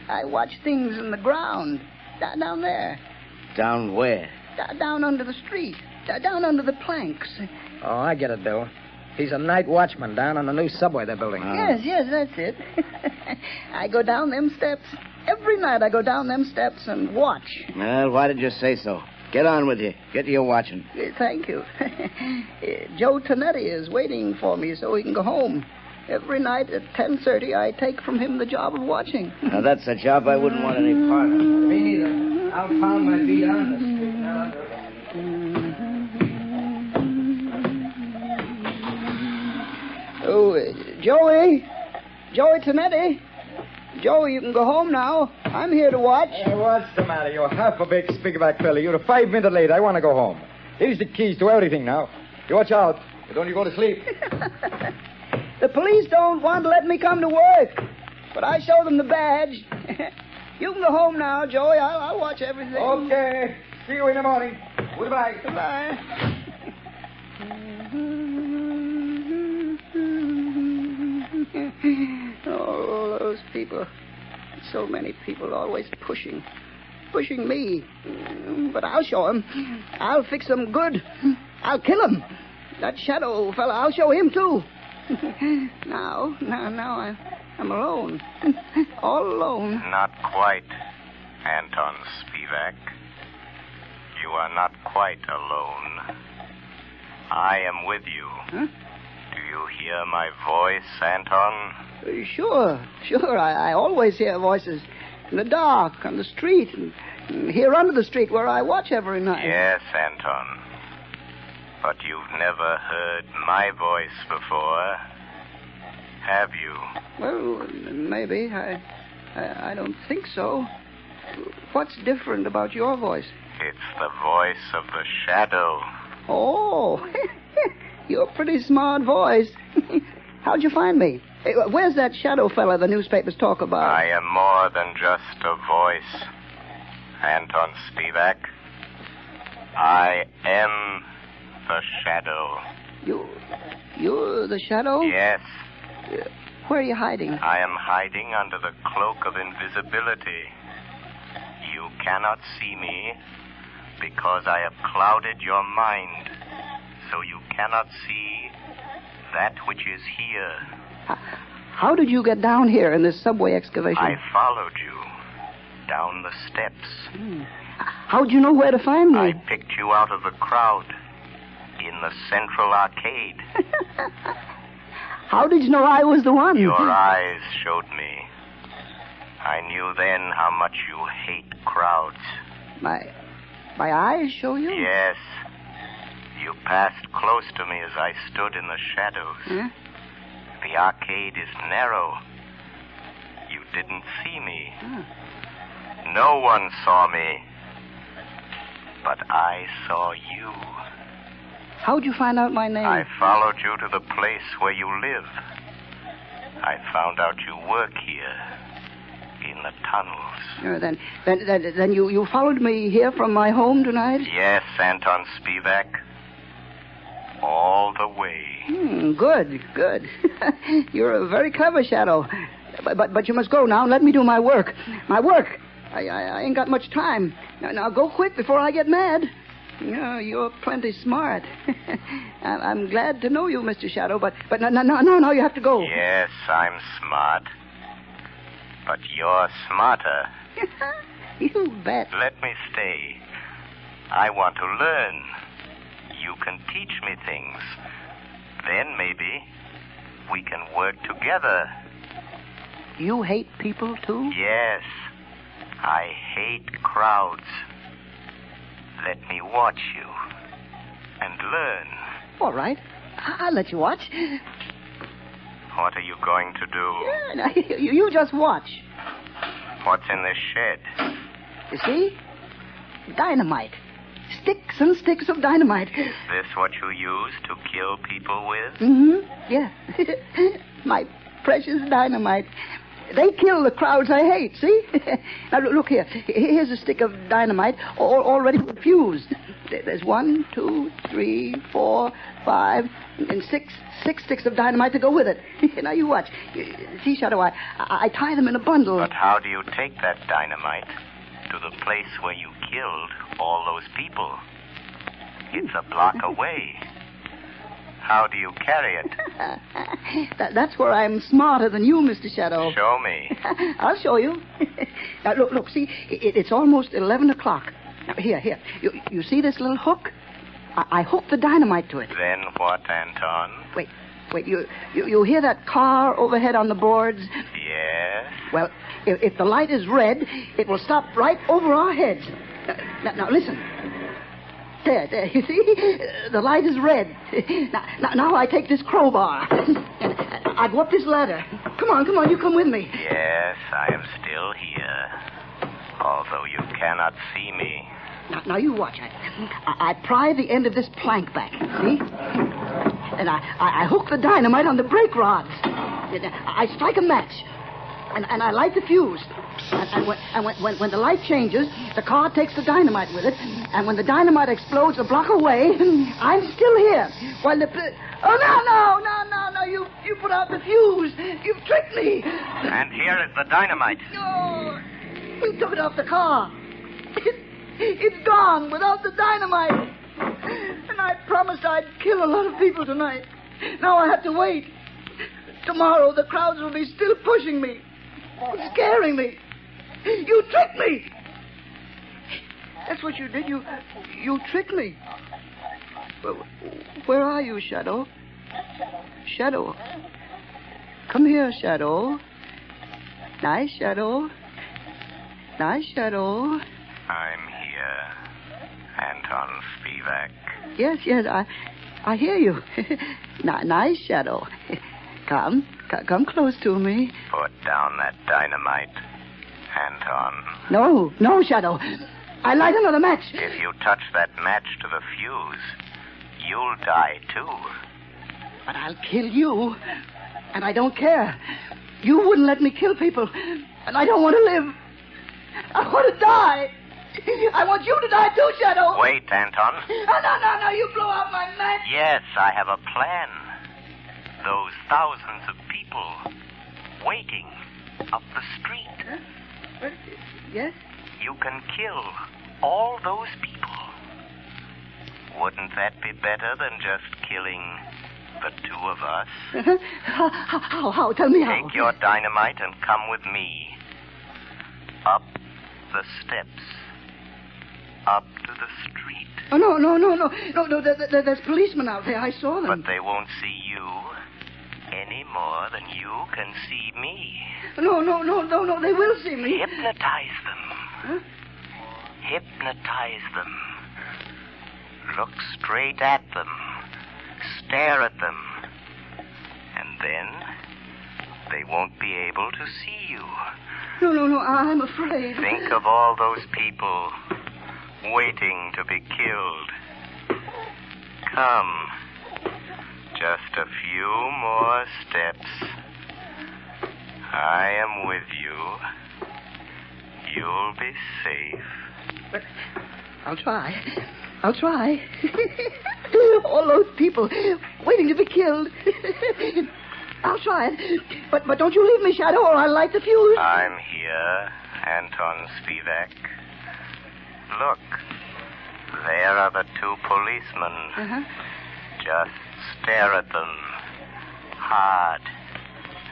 I watch things in the ground. Down there. Down where? Down under the street. Down under the planks. Oh, I get it, Bill. He's a night watchman down on the new subway they're building. Yes, that's it. I go down them steps. Every night I go down them steps and watch. Well, why did you say so? Get on with you. Get to your watching. Thank you. Joe Tonetti is waiting for me so he can go home. Every night at 10:30, I take from him the job of watching. Now, that's a job I wouldn't want any part of. Me neither. I'll pound my feet on this. Oh, Joey Tonetti. Joey, you can go home now. I'm here to watch. Hey, what's the matter? You're half a big speakerback fella. You're 5 minutes late. I want to go home. Here's the keys to everything now. You watch out. Don't you go to sleep. The police don't want to let me come to work, but I show them the badge. You can go home now, Joey. I'll watch everything. Okay. See you in the morning. Goodbye. Goodbye. Oh, those people. So many people always pushing me. But I'll show them. I'll fix them good. I'll kill him. That shadow fella, I'll show him, too. Now I'm alone. All alone. Not quite, Anton Spivak. You are not quite alone. I am with you. Huh? Do you hear my voice, Anton? Sure. I always hear voices. In the dark, on the street, and here under the street where I watch every night. Yes, Anton. But you've never heard my voice before, have you? Well, maybe. I don't think so. What's different about your voice? It's the voice of the shadow. Oh, you're a pretty smart voice. How'd you find me? Where's that shadow fella the newspapers talk about? I am more than just a voice, Anton Spivak. I am the shadow. You're the shadow? Yes. Where are you hiding? I am hiding under the cloak of invisibility. You cannot see me because I have clouded your mind, so you cannot see that which is here. How did you get down here in this subway excavation? I followed you down the steps. How'd you know where to find me? I picked you out of the crowd in the central arcade. How did you know I was the one? Your eyes showed me. I knew then how much you hate crowds. My eyes show you? Yes. You passed close to me as I stood in the shadows. Huh? The arcade is narrow. You didn't see me. No one saw me. But I saw you. How'd you find out my name? I followed you to the place where you live. I found out you work here in the tunnels. Then you followed me here from my home tonight? Yes, Anton Spivak. All the way. Good. You're a very clever shadow. But you must go now and let me do my work. I ain't got much time. Now go quick before I get mad. You're plenty smart. I'm glad to know you, Mr. Shadow, but no, you have to go. Yes, I'm smart. But you're smarter. You bet. Let me stay. I want to learn. You can teach me things. Then maybe we can work together. You hate people, too? Yes. I hate crowds. Let me watch you and learn. All right. I'll let you watch. What are you going to do? Yeah, you just watch. What's in this shed? You see? Dynamite. Sticks and sticks of dynamite. Is this what you use to kill people with? Mm-hmm. Yeah. My precious dynamite. They kill the crowds I hate, see? Now, look here. Here's a stick of dynamite already fused. There's 1, 2, 3, 4, 5, and 6 sticks of dynamite to go with it. Now, you watch. See, Shadow, I tie them in a bundle. But how do you take that dynamite to the place where you killed all those people? It's a block away. How do you carry it? That's where I'm smarter than you, Mr. Shadow. Show me. I'll show you. Now, look, see, it's almost 11 o'clock. Now, here. You see this little hook? I hooked the dynamite to it. Then what, Anton? Wait, you hear that car overhead on the boards? Yes. Well, if the light is red, it will stop right over our heads. Now listen. There, you see? The light is red. Now I take this crowbar. And I go up this ladder. Come on, you come with me. Yes, I am still here. Although you cannot see me. Now you watch. I pry the end of this plank back, see? And I hook the dynamite on the brake rods. I strike a match. And I light the fuse. And when the light changes, the car takes the dynamite with it. And when the dynamite explodes a block away, I'm still here. While the... Oh, no. You put out the fuse. You've tricked me. And here is the dynamite. Oh, you took it off the car. It's gone without the dynamite. And I promised I'd kill a lot of people tonight. Now I have to wait. Tomorrow the crowds will be still pushing me, scaring me. You tricked me. That's what you did. You tricked me. Where are you, Shadow? Shadow. Come here, Shadow. Nice, Shadow. Nice, Shadow. I'm here, Anton Spivak. Yes, I hear you. Nice, Shadow. Come close to me. Put down that dynamite, Anton. No, Shadow. I light another match. If you touch that match to the fuse, you'll die too. But I'll kill you, and I don't care. You wouldn't let me kill people, and I don't want to live. I want to die. I want you to die too, Shadow. Wait, Anton. No, you blow out my match. Yes, I have a plan. Those thousands of people waiting up the street. Huh? Yes? You can kill all those people. Wouldn't that be better than just killing the two of us? How? Tell me how. Take your dynamite and come with me. Up the steps. Up to the street. Oh, no. There's policemen out there. I saw them. But they won't see you any more than you can see me. No. They will see me. Hypnotize them. Huh? Hypnotize them. Look straight at them. Stare at them. And then they won't be able to see you. No, I'm afraid. Think of all those people waiting to be killed. Come. Just a few more steps. I am with you. You'll be safe. I'll try. All those people waiting to be killed. I'll try it. But don't you leave me, Shadow, or I'll light the fuse. I'm here, Anton Spivak. Look, there are the two policemen. Uh-huh. Just stare at them hard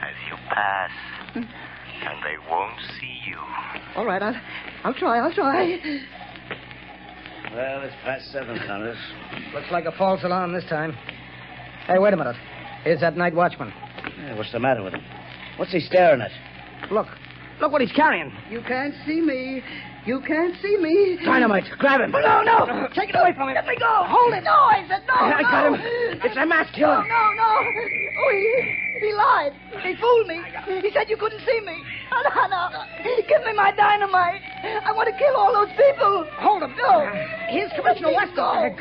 as you pass, and they won't see you. All right, I'll try. Well, it's past 7, Connors. Looks like a false alarm this time. Hey, wait a minute. Here's that night watchman. Yeah, what's the matter with him? What's he staring at? Look what he's carrying. You can't see me. Dynamite. Grab him. No. Take it away from him. Let me go. Hold it. No, I said no. I got him. It's a mass killer. No. Oh, he lied. He fooled me. He said you couldn't see me. No. Give me my dynamite. I want to kill all those people. Hold him. No. Here's Commissioner Weston.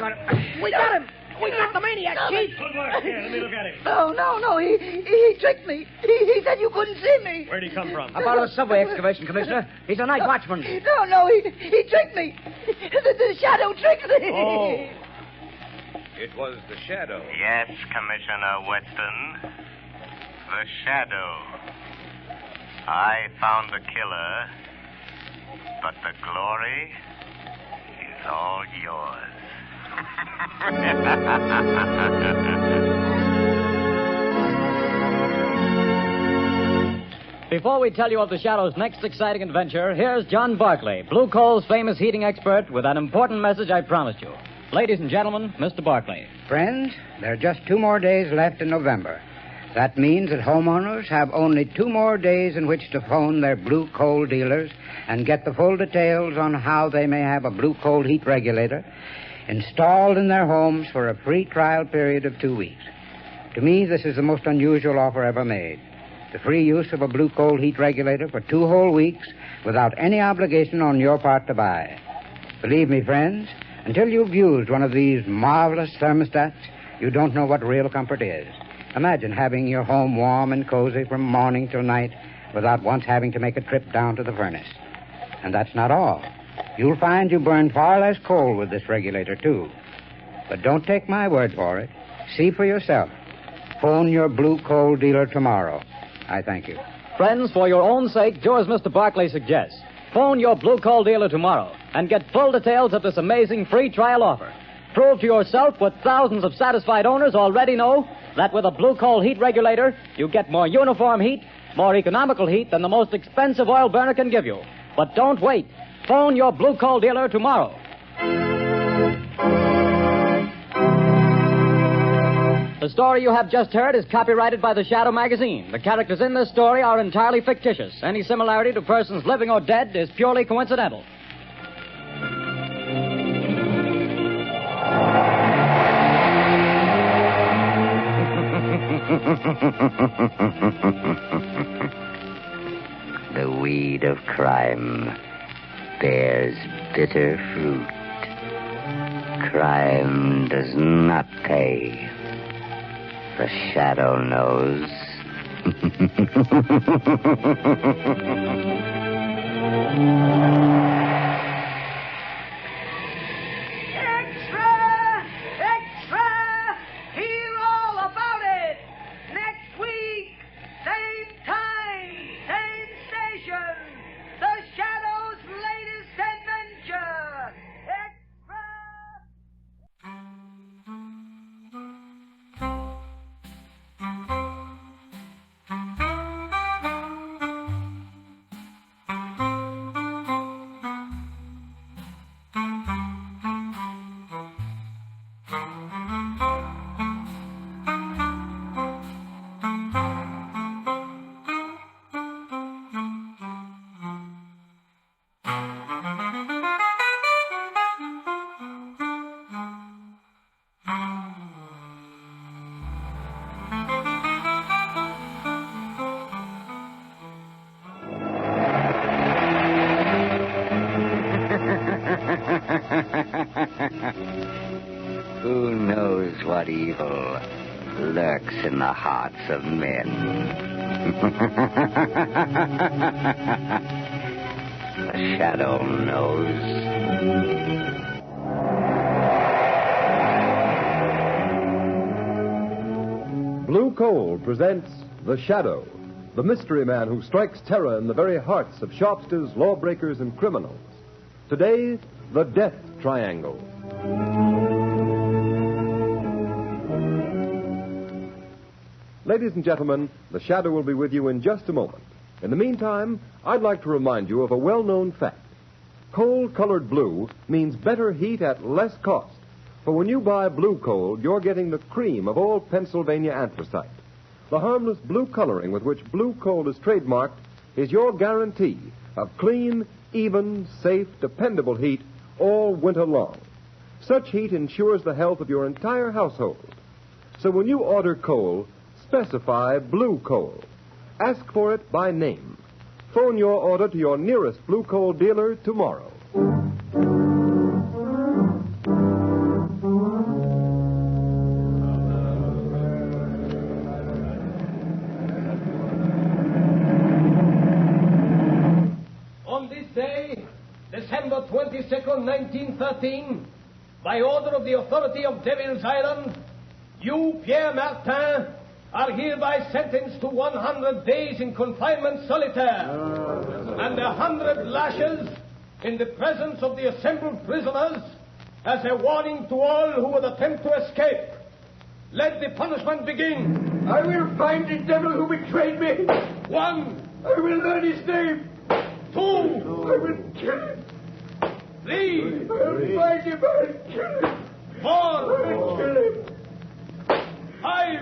We got him. We got the maniac, Chief. Good work. Here, let me look at him. No. He tricked me. He said you couldn't see me. Where'd he come from? About a subway excavation, Commissioner. He's a night watchman. No. He tricked me. The Shadow tricked me. Oh. It was the Shadow. Yes, Commissioner Weston. The Shadow. I found the killer, but the glory is all yours. Before we tell you of the Shadow's next exciting adventure, here's John Barclay, Blue Coal's famous heating expert, with an important message I promised you. Ladies and gentlemen, Mr. Barclay. Friends, there are just 2 more days left in November. That means that homeowners have only 2 more days in which to phone their Blue Coal dealers and get the full details on how they may have a Blue Coal heat regulator installed in their homes for a free trial period of 2 weeks. To me, this is the most unusual offer ever made. The free use of a Blue Coal heat regulator for 2 whole weeks without any obligation on your part to buy. Believe me, friends, until you've used one of these marvelous thermostats, you don't know what real comfort is. Imagine having your home warm and cozy from morning till night without once having to make a trip down to the furnace. And that's not all. You'll find you burn far less coal with this regulator, too. But don't take my word for it. See for yourself. Phone your Blue Coal dealer tomorrow. I thank you. Friends, for your own sake, do as Mr. Barclay suggests. Phone your Blue Coal dealer tomorrow and get full details of this amazing free trial offer. Prove to yourself what thousands of satisfied owners already know, that with a blue coal heat regulator, you get more uniform heat, more economical heat than the most expensive oil burner can give you. But don't wait. Phone your blue coal dealer tomorrow. The story you have just heard is copyrighted by the Shadow magazine. The characters in this story are entirely fictitious. Any similarity to persons living or dead is purely coincidental. The weed of crime bears bitter fruit. Crime does not pay. The Shadow knows. Extra! Extra! Hear all about it! Next week, same time, same station. The Shadow's latest adventure. Who knows what evil lurks in the hearts of men? The Shadow knows. Blue Coal presents The Shadow, the mystery man who strikes terror in the very hearts of shopsters, lawbreakers, and criminals. Today, the Death Triangle. Ladies and gentlemen, The Shadow will be with you in just a moment. In the meantime, I'd like to remind you of a well-known fact. Coal-colored blue means better heat at less cost. For when you buy blue coal, you're getting the cream of all Pennsylvania anthracite. The harmless blue coloring with which blue coal is trademarked is your guarantee of clean, even, safe, dependable heat all winter long. Such heat ensures the health of your entire household. So when you order coal, specify blue coal. Ask for it by name. Phone your order to your nearest blue coal dealer tomorrow. On this day, December 22nd, 1913, by order of the authority of Devil's Island, you, Pierre Martin, are hereby sentenced to 100 days in confinement solitaire and 100 lashes in the presence of the assembled prisoners as a warning to all who would attempt to escape. Let the punishment begin. I will find the devil who betrayed me. 1. I will learn his name. 2. I will kill him. 3. I will find him. I will kill him. 4. I will kill him. 5.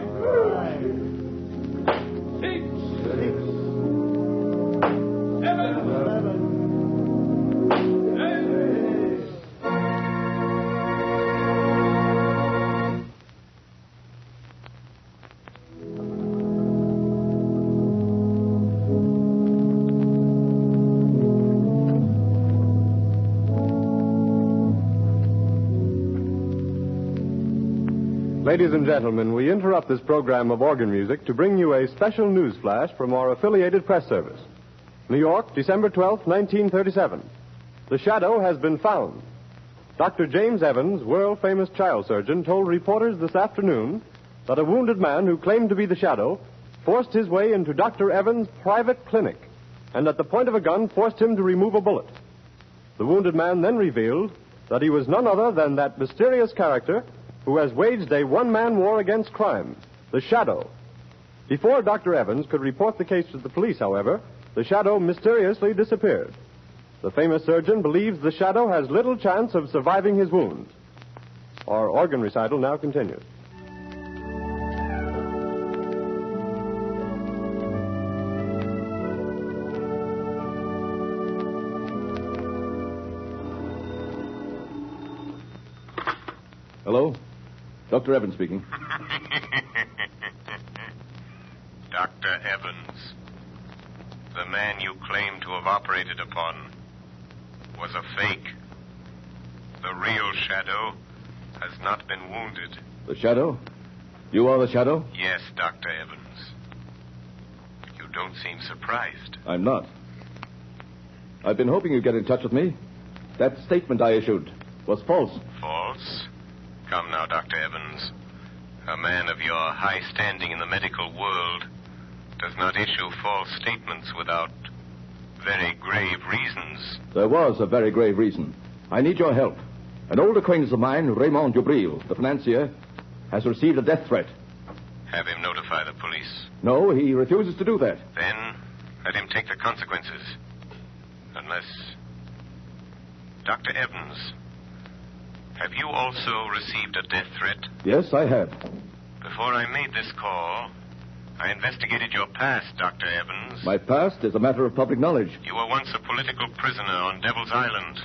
6. 7. 8. Ladies and gentlemen, we interrupt this program of organ music to bring you a special news flash from our affiliated press service. New York, December 12, 1937. The Shadow has been found. Dr. James Evans, world-famous child surgeon, told reporters this afternoon that a wounded man who claimed to be the Shadow forced his way into Dr. Evans' private clinic and at the point of a gun forced him to remove a bullet. The wounded man then revealed that he was none other than that mysterious character who has waged a one-man war against crime, the Shadow. Before Dr. Evans could report the case to the police, however, the Shadow mysteriously disappeared. The famous surgeon believes the Shadow has little chance of surviving his wounds. Our organ recital now continues. Hello? Dr. Evans speaking. Dr. Evans, the man you claim to have operated upon was a fake. The real Shadow has not been wounded. The Shadow? You are the Shadow? Yes, Dr. Evans. You don't seem surprised. I'm not. I've been hoping you'd get in touch with me. That statement I issued was false. False? Come now, Dr. Evans. A man of your high standing in the medical world does not issue false statements without very grave reasons. There was a very grave reason. I need your help. An old acquaintance of mine, Raymond Dubril, the financier, has received a death threat. Have him notify the police. No, he refuses to do that. Then let him take the consequences. Unless... Dr. Evans, have you also received a death threat? Yes, I have. Before I made this call, I investigated your past, Dr. Evans. My past is a matter of public knowledge. You were once a political prisoner on Devil's Island.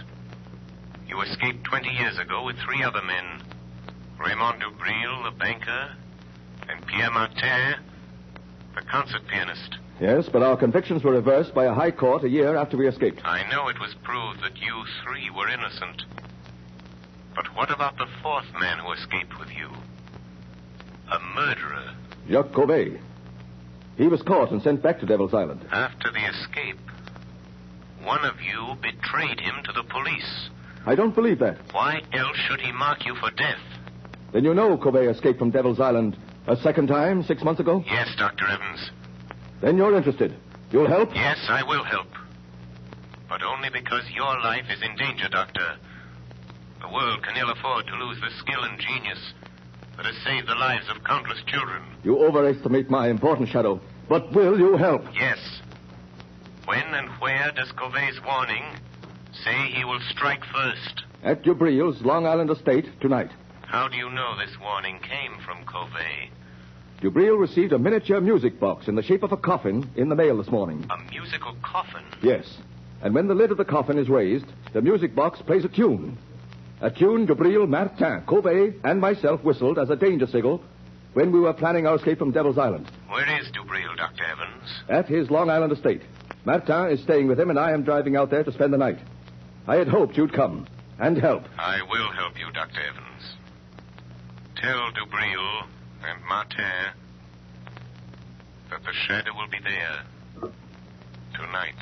You escaped 20 years ago with 3 other men. Raymond Dubril, the banker, and Pierre Martin, the concert pianist. Yes, but our convictions were reversed by a high court a year after we escaped. I know it was proved that you 3 were innocent. But what about the 4th man who escaped with you? A murderer. Jacques Cauvet. He was caught and sent back to Devil's Island. After the escape, one of you betrayed him to the police. I don't believe that. Why else should he mark you for death? Then you know Cauvet escaped from Devil's Island a second time 6 months ago? Yes, Dr. Evans. Then you're interested. You'll help? Yes, I will help. But only because your life is in danger, Doctor. The world can ill afford to lose the skill and genius that has saved the lives of countless children. You overestimate my importance, Shadow. But will you help? Yes. When and where does Cauvet's warning say he will strike first? At Dubril's Long Island estate tonight. How do you know this warning came from Cauvet? Dubril received a miniature music box in the shape of a coffin in the mail this morning. A musical coffin? Yes. And when the lid of the coffin is raised, the music box plays a tune. A tune Dubril, Martin, Cauvet, and myself whistled as a danger signal when we were planning our escape from Devil's Island. Where is Dubril, Dr. Evans? At his Long Island estate. Martin is staying with him, and I am driving out there to spend the night. I had hoped you'd come and help. I will help you, Dr. Evans. Tell Dubril and Martin that the Shadow will be there tonight.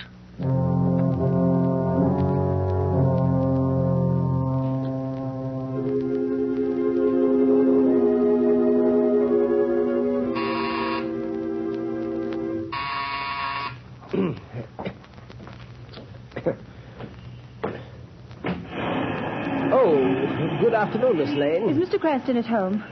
Good afternoon, Miss Lane. Is Mr. Cranston at home?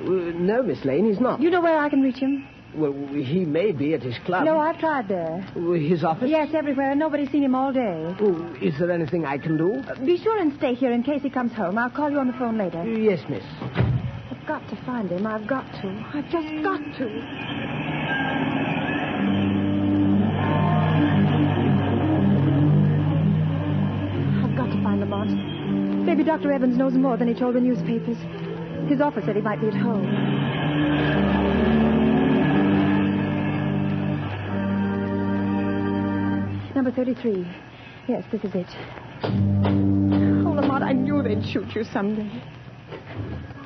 No, Miss Lane, he's not. You know where I can reach him? Well, he may be at his club. No, I've tried there. His office? Yes, everywhere, and nobody's seen him all day. Is there anything I can do? Be sure and stay here in case he comes home. I'll call you on the phone later. Yes, miss. I've got to find him. I've got to. I've just got to. I've got to find Lamont. Maybe Dr. Evans knows more than he told the newspapers. His office said he might be at home. Number 33. Yes, this is it. Oh, Lamont, I knew they'd shoot you someday.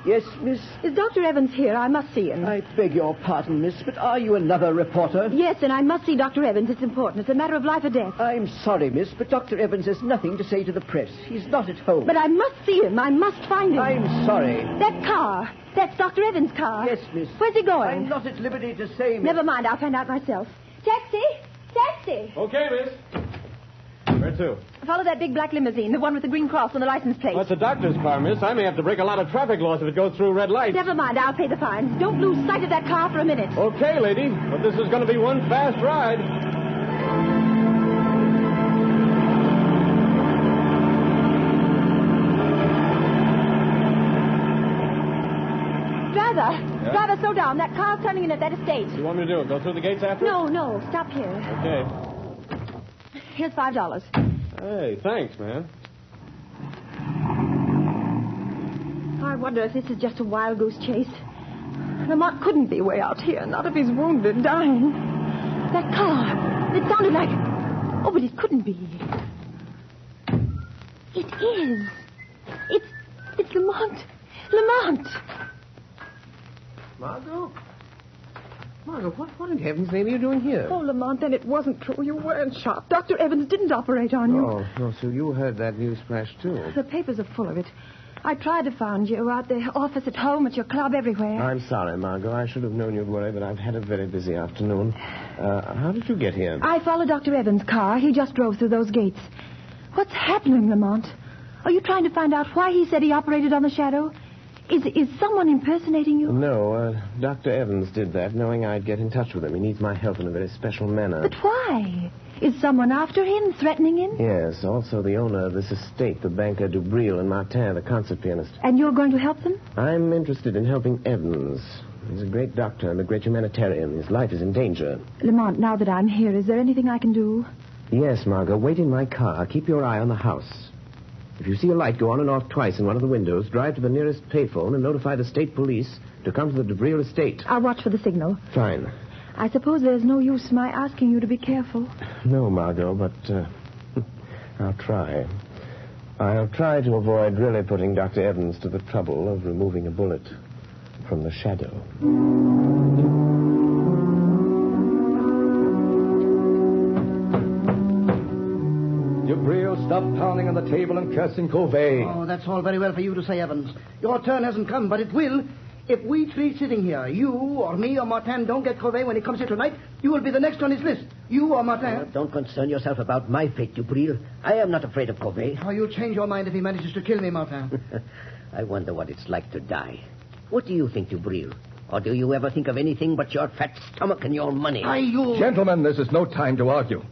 Yes, miss? Is Dr. Evans here? I must see him. I beg your pardon, miss, but are you another reporter? Yes, and I must see Dr. Evans. It's important. It's a matter of life or death. I'm sorry, miss, but Dr. Evans has nothing to say to the press. He's not at home. But I must see him. I must find him. I'm sorry. That car. That's Dr. Evans' car. Yes, miss. Where's he going? I'm not at liberty to say, miss. Never mind. I'll find out myself. Taxi! Taxi! Okay, miss. Where's to? Follow that big black limousine, the one with the green cross on the license plate. Well, it's a doctor's car, miss. I may have to break a lot of traffic laws if it goes through red lights. Never mind, I'll pay the fine. Don't lose sight of that car for a minute. Okay, lady, but this is going to be one fast ride. Driver, slow down. That car's turning in at that estate. What do you want me to do? Go through the gates after? No. Stop here. Okay. Here's $5. Hey, thanks, man. I wonder if this is just a wild goose chase. Lamont couldn't be way out here, not if he's wounded, dying. That car, it sounded like... Oh, but it couldn't be. It is. It's Lamont. Lamont! Margot, what in heaven's name are you doing here? Oh, Lamont, then it wasn't true. You weren't shot. Dr. Evans didn't operate on you. Oh, no, so you heard that news flash, too. The papers are full of it. I tried to find you at the office, at home, at your club, everywhere. I'm sorry, Margot. I should have known you'd worry, but I've had a very busy afternoon. How did you get here? I followed Dr. Evans' car. He just drove through those gates. What's happening, Lamont? Are you trying to find out why he said he operated on the shadow? Is someone impersonating you? No, Dr. Evans did that, knowing I'd get in touch with him. He needs my help in a very special manner. But why? Is someone after him, threatening him? Yes, also the owner of this estate, the banker Dubril and Martin, the concert pianist. And you're going to help them? I'm interested in helping Evans. He's a great doctor and a great humanitarian. His life is in danger. Lamont, now that I'm here, is there anything I can do? Yes, Margot. Wait in my car. Keep your eye on the house. If you see a light go on and off twice in one of the windows, drive to the nearest payphone and notify the state police to come to the Dubril estate. I'll watch for the signal. Fine. I suppose there's no use my asking you to be careful. No, Margot, but I'll try. I'll try to avoid really putting Dr. Evans to the trouble of removing a bullet from the shadow. Dubril, stop pounding on the table and cursing Covey. Oh, that's all very well for you to say, Evans. Your turn hasn't come, but it will. If we three sitting here, you or me or Martin, don't get Covey when he comes here tonight, you will be the next on his list. You or Martin. Don't concern yourself about my fate, Dubril. I am not afraid of Covey. Oh, you'll change your mind if he manages to kill me, Martin. I wonder what it's like to die. What do you think, Dubril? Or do you ever think of anything but your fat stomach and your money? Gentlemen, this is no time to argue.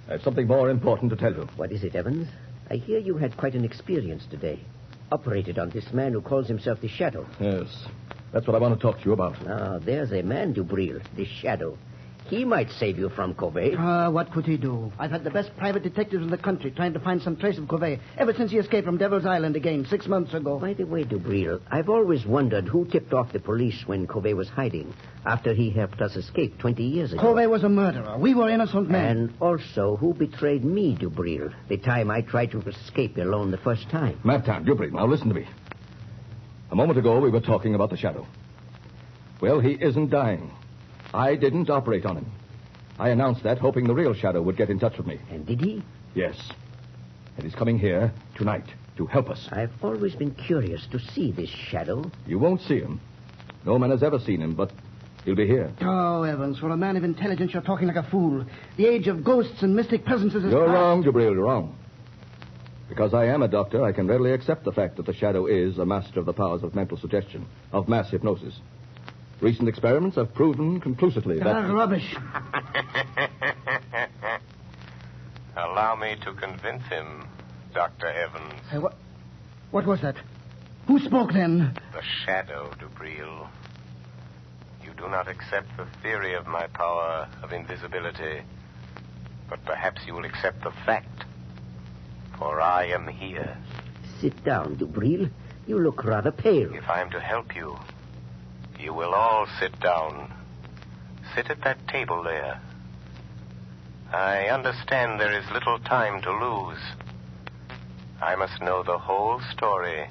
I have something more important to tell you. What is it, Evans? I hear you had quite an experience today. Operated on this man who calls himself the Shadow. Yes. That's what I want to talk to you about. Ah, there's a man, Dubril, the Shadow. He might save you from Covey. What could he do? I've had the best private detectives in the country trying to find some trace of Covey ever since he escaped from Devil's Island again 6 months ago. By the way, Dubril, I've always wondered who tipped off the police when Covey was hiding after he helped us escape 20 years ago. Covey was a murderer. We were innocent men. And also, who betrayed me, Dubril, the time I tried to escape alone the first time? Martin, Dubril, now listen to me. A moment ago, we were talking about the Shadow. Well, he isn't dying. I didn't operate on him. I announced that, hoping the real Shadow would get in touch with me. And did he? Yes. And he's coming here tonight to help us. I've always been curious to see this Shadow. You won't see him. No man has ever seen him, but he'll be here. Oh, Evans, for a man of intelligence, you're talking like a fool. The age of ghosts and mystic presences is You're past. wrong, Dubril, you're wrong. Because I am a doctor, I can readily accept the fact that the Shadow is a master of the powers of mental suggestion, of mass hypnosis. Recent experiments have proven conclusively that... Rubbish. Allow me to convince him, Dr. Evans. What was that? Who spoke then? The Shadow, Dubril. You do not accept the theory of my power of invisibility, but perhaps you will accept the fact, for I am here. Sit down, Dubril. You look rather pale. If I am to help you, you will all sit down. Sit at that table there. I understand there is little time to lose. I must know the whole story,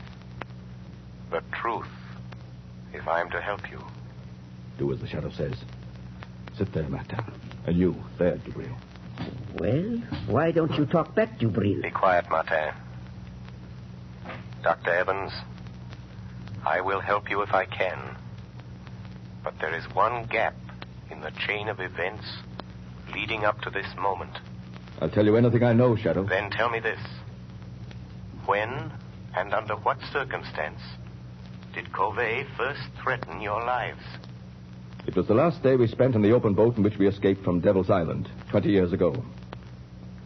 the truth, if I am to help you. Do as the Shadow says. Sit there, Martin. And you, there, Dubril. Well, why don't you talk back, Dubril? Be quiet, Martin. Dr. Evans, I will help you if I can. But there is one gap in the chain of events leading up to this moment. I'll tell you anything I know, Shadow. Then tell me this. When and under what circumstance did Covey first threaten your lives? It was the last day we spent in the open boat in which we escaped from Devil's Island 20 years ago.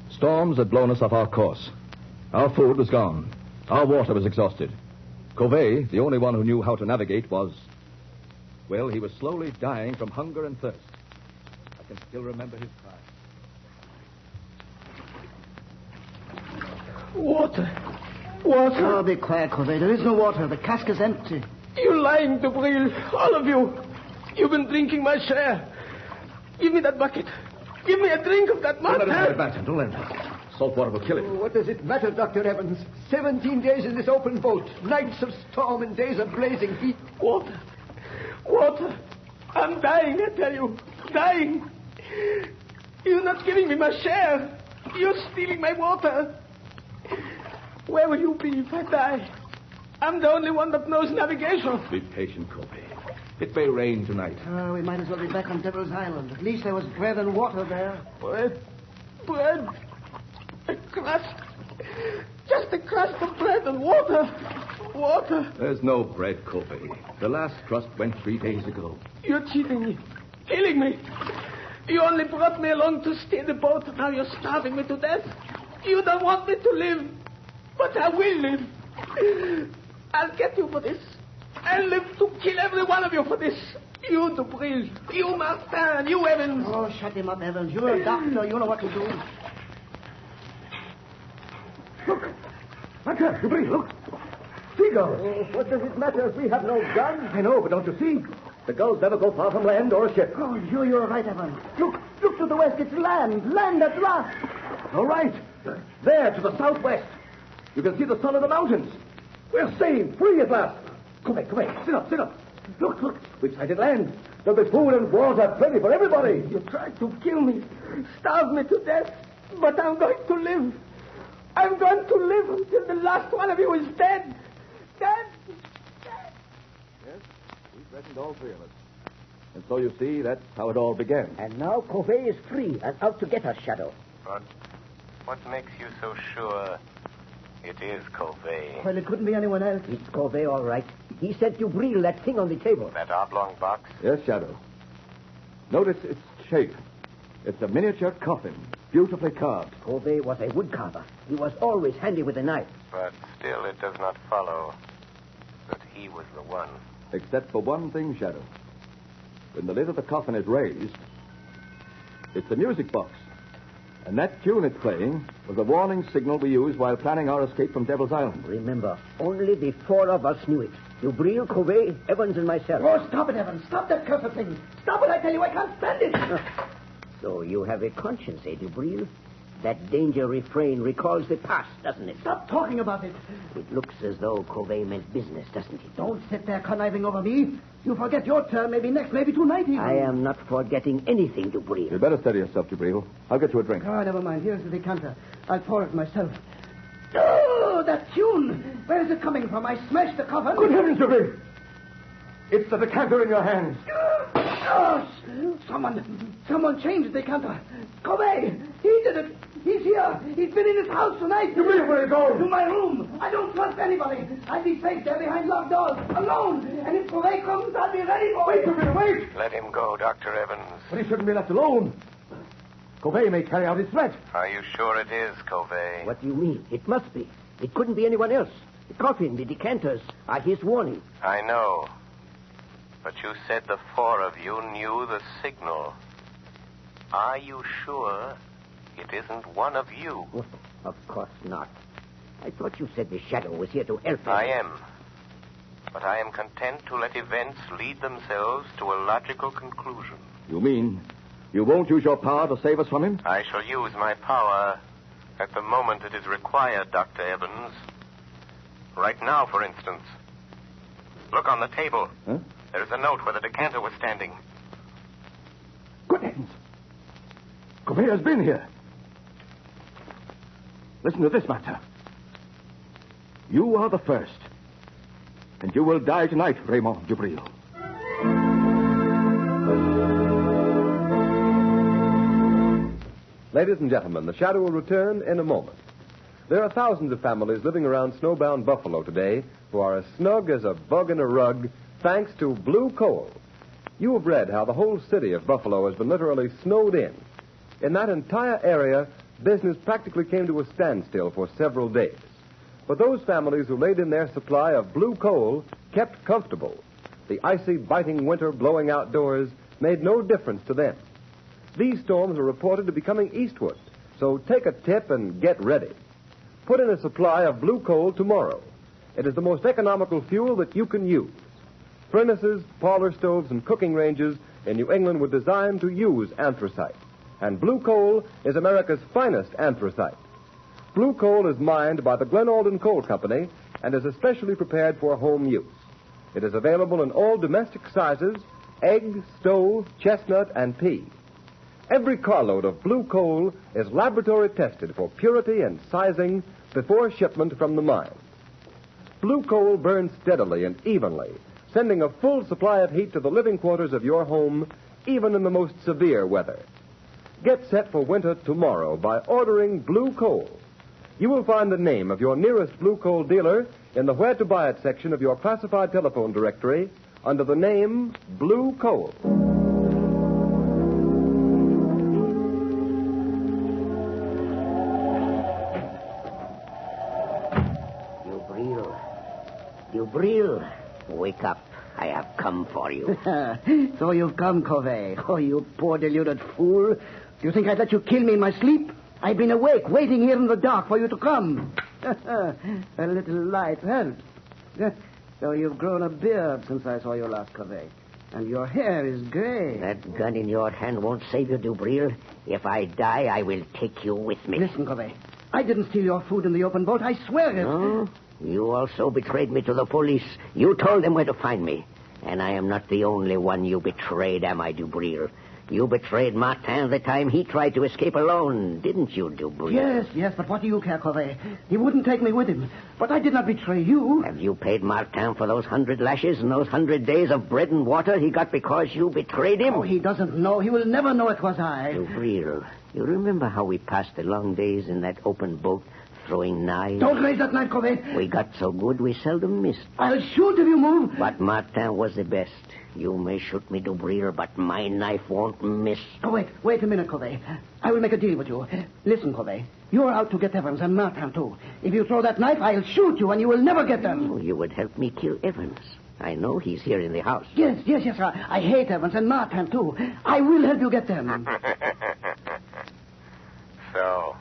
Storms had blown us off our course. Our food was gone. Our water was exhausted. Covey, the only one who knew how to navigate, was... Well, he was slowly dying from hunger and thirst. I can still remember his cry. Water. Water. Oh, be quiet, Covey. There is no water. The cask is empty. You're lying, Dubril. All of you. You've been drinking my share. Give me that bucket. Give me a drink of that Don't let him have water. it, Barton. Don't let him. Salt water will kill him. What does it matter, Dr. Evans? 17 days in this open boat. Nights of storm and days of blazing heat. Water. Water. I'm dying, I tell you. Dying. You're not giving me my share. You're stealing my water. Where will you be if I die? I'm the only one that knows navigation. Be patient, Covey. It may rain tonight. Oh, we might as well be back on Devil's Island. At least there was bread and water there. Bread. Bread. A crust. Just a crust of bread and water. Water. There's no bread, Covey. The last crust went 3 days ago. You're cheating me. Killing me. You only brought me along to steer the boat. Now you're starving me to death. You don't want me to live. But I will live. I'll get you for this. I'll live to kill every one of you for this. You, Dubril. You, Martin. You, Evans. Oh, shut him up, Evans. You're a doctor. You know what to do. Look. Doctor, Dubril, look. Seagulls. Oh, what does it matter if we have no gun? I know, but don't you see? The gulls never go far from land or a ship. Oh, you're right, Evans. Look to the west. It's land. Land at last. All right. There, to the southwest. You can see the sun of the mountains. We're saved, free at last. Come back. Sit up. Look. We've sighted land. There'll be food and water plenty for everybody. You tried to kill me, starve me to death, but I'm going to live. I'm going to live until the last one of you is dead. Dead. Yes, we threatened all 3 of us. And so you see, that's how it all began. And now Covey is free and out to get us, Shadow. But what makes you so sure it is Covey? Well, it couldn't be anyone else. It's Covey, all right. He sent Dubril that thing on the table. That oblong box? Yes, Shadow. Notice its shape. It's a miniature coffin, beautifully carved. Covey was a woodcarver. He was always handy with a knife. But still it does not follow that he was the one. Except for one thing, Shadow. When the lid of the coffin is raised, it's a music box. And that tune it's playing was a warning signal we used while planning our escape from Devil's Island. Remember, only the 4 of us knew it. Dubril, Covey, Evans, and myself. Oh, stop it, Evans. Stop that cursed thing. Stop it, I tell you. I can't stand it. So you have a conscience, eh, Dubril? That danger refrain recalls the past, doesn't it? Stop talking about it. It looks as though Covey meant business, doesn't it? Don't sit there conniving over me. You forget your turn, maybe next, maybe tonight even. I am not forgetting anything, Dubril. You'd better steady yourself, Dubril. I'll get you a drink. Oh, never mind. Here's the decanter. I'll pour it myself. Oh, that tune. Where is it coming from? I smashed the coffin. Good heavens, Dubril. It's the decanter in your hands. Oh, someone changed the decanter. Covey, he did it. He's here. He's been in his house tonight. Dubril, where are you going? To my room. I don't trust anybody. I'll be safe there behind locked doors, alone. And if Covey comes, I'll be ready for Wait, Dubril, wait. Let him go, Dr. Evans. But he shouldn't be left alone. Covey may carry out his threat. Are you sure it is Covey? What do you mean? It must be. It couldn't be anyone else. The coffin, the decanters are his warning. I know. But you said the 4 of you knew the signal. Are you sure it isn't one of you? Of course not. I thought you said the Shadow was here to help us. I am. But I am content to let events lead themselves to a logical conclusion. You mean you won't use your power to save us from him? I shall use my power at the moment it is required, Dr. Evans. Right now, for instance. Look on the table. Huh? There is a note where the decanter was standing. Good heavens. Covey has been here. Listen to this matter. You are the first. And you will die tonight, Raymond Dubril. Ladies and gentlemen, the Shadow will return in a moment. There are thousands of families living around snowbound Buffalo today who are as snug as a bug in a rug thanks to blue coal. You have read how the whole city of Buffalo has been literally snowed in. In that entire area, business practically came to a standstill for several days. But those families who laid in their supply of blue coal kept comfortable. The icy, biting winter blowing outdoors made no difference to them. These storms are reported to be coming eastward, so take a tip and get ready. Put in a supply of blue coal tomorrow. It is the most economical fuel that you can use. Furnaces, parlor stoves, and cooking ranges in New England were designed to use anthracite. And blue coal is America's finest anthracite. Blue coal is mined by the Glen Alden Coal Company and is especially prepared for home use. It is available in all domestic sizes: egg, stove, chestnut, and pea. Every carload of blue coal is laboratory tested for purity and sizing before shipment from the mine. Blue coal burns steadily and evenly, sending a full supply of heat to the living quarters of your home, even in the most severe weather. Get set for winter tomorrow by ordering blue coal. You will find the name of your nearest blue coal dealer in the Where to Buy It section of your classified telephone directory under the name Blue Coal. Dubril, wake up. I have come for you. So you've come, Covey. Oh, you poor deluded fool. Do you think I'd let you kill me in my sleep? I've been awake, waiting here in the dark for you to come. A little light helps. So you've grown a beard since I saw you last, Covey. And your hair is gray. That gun in your hand won't save you, Dubril. If I die, I will take you with me. Listen, Covey. I didn't steal your food in the open boat. I swear it. No? You also betrayed me to the police. You told them where to find me. And I am not the only one you betrayed, am I, Dubril? You betrayed Martin the time he tried to escape alone, didn't you, Dubril? Yes, but what do you care, Covey? He wouldn't take me with him. But I did not betray you. Have you paid Martin for those 100 lashes and those 100 days of bread and water he got because you betrayed him? Oh, he doesn't know. He will never know it was I. Dubril, you remember how we passed the long days in that open boat throwing knives? Don't raise that knife, Covey. We got so good we seldom missed. I'll shoot if you move. But Martin was the best. You may shoot me, Dubril, but my knife won't miss. Oh, wait a minute, Covey. I will make a deal with you. Listen, Covey. You're out to get Evans and Martin, too. If you throw that knife, I'll shoot you and you will never get them. Oh, you would help me kill Evans. I know he's here in the house. Yes. I hate Evans and Martin, too. I will help you get them. So,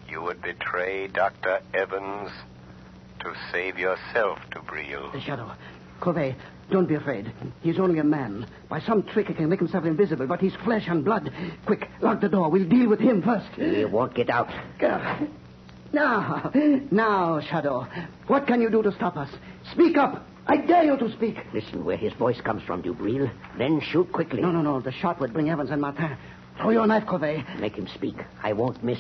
you would betray Dr. Evans to save yourself, Dubril. The Shadow. Covey, don't be afraid. He's only a man. By some trick, he can make himself invisible, but he's flesh and blood. Quick, lock the door. We'll deal with him first. He won't get out. Now, Shadow. What can you do to stop us? Speak up. I dare you to speak. Listen where his voice comes from, Dubril. Then shoot quickly. No. The shot would bring Evans and Martin. Throw your knife, Covey. Make him speak. I won't miss.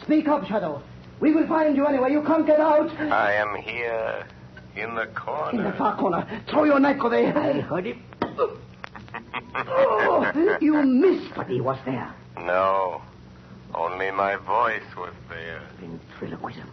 Speak up, Shadow. We will find you anyway. You can't get out. I am here, in the corner. In the far corner. Throw your knife, Covey. I heard it. Oh, you missed. But he was there. No. Only my voice was there. Ventriloquism.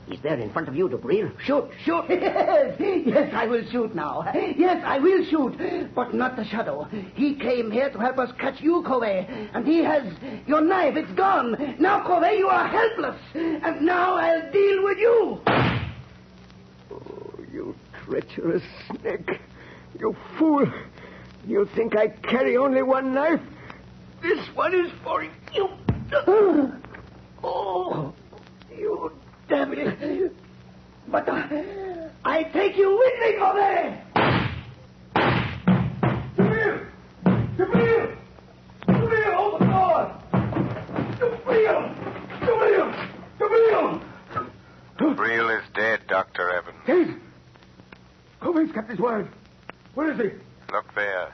He's there in front of you, Dubril. Shoot. Yes, I will shoot now. Yes, I will shoot. But not the Shadow. He came here to help us catch you, Covey. And he has your knife. It's gone. Now, Covey, you are helpless. And now I'll deal with you. Oh, you treacherous snake. You fool. You think I carry only one knife? This one is for you. Oh, you devil. But I take you with me, Covey. Dubril, open the door. Dubril is dead, Dr. Evans. Dead? Covey's kept his word. Where is he? Look there,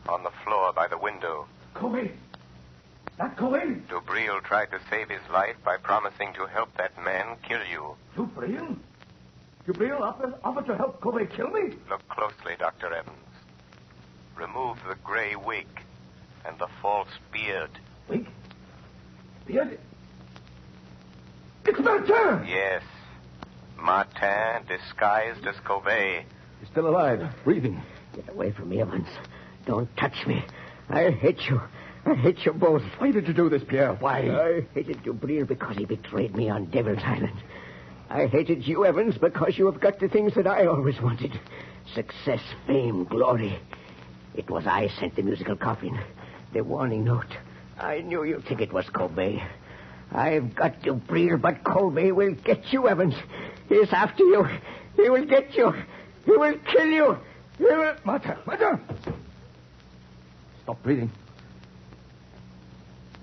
on the floor by the window. Covey? That Covey? Dubril tried to save his life by promising to help that man kill you. Dubril? Dubril offered to help Covey kill me? Look closely, Dr. Evans. Remove the gray wig and the false beard. Wig? It's Martin! Yes. Martin, disguised as Covey. He's still alive, breathing. Get away from me, Evans. Don't touch me. I hate you. I hate you both. Why did you do this, Pierre? Why? I hated Dubril because he betrayed me on Devil's Island. I hated you, Evans, because you have got the things that I always wanted. Success, fame, glory. It was I sent the musical coffin. The warning note. I knew you'd think it was Colby. I've got Dubril, but Colby will get you, Evans. He's after you. He will get you. He will kill you. He will... Martin! Stop breathing.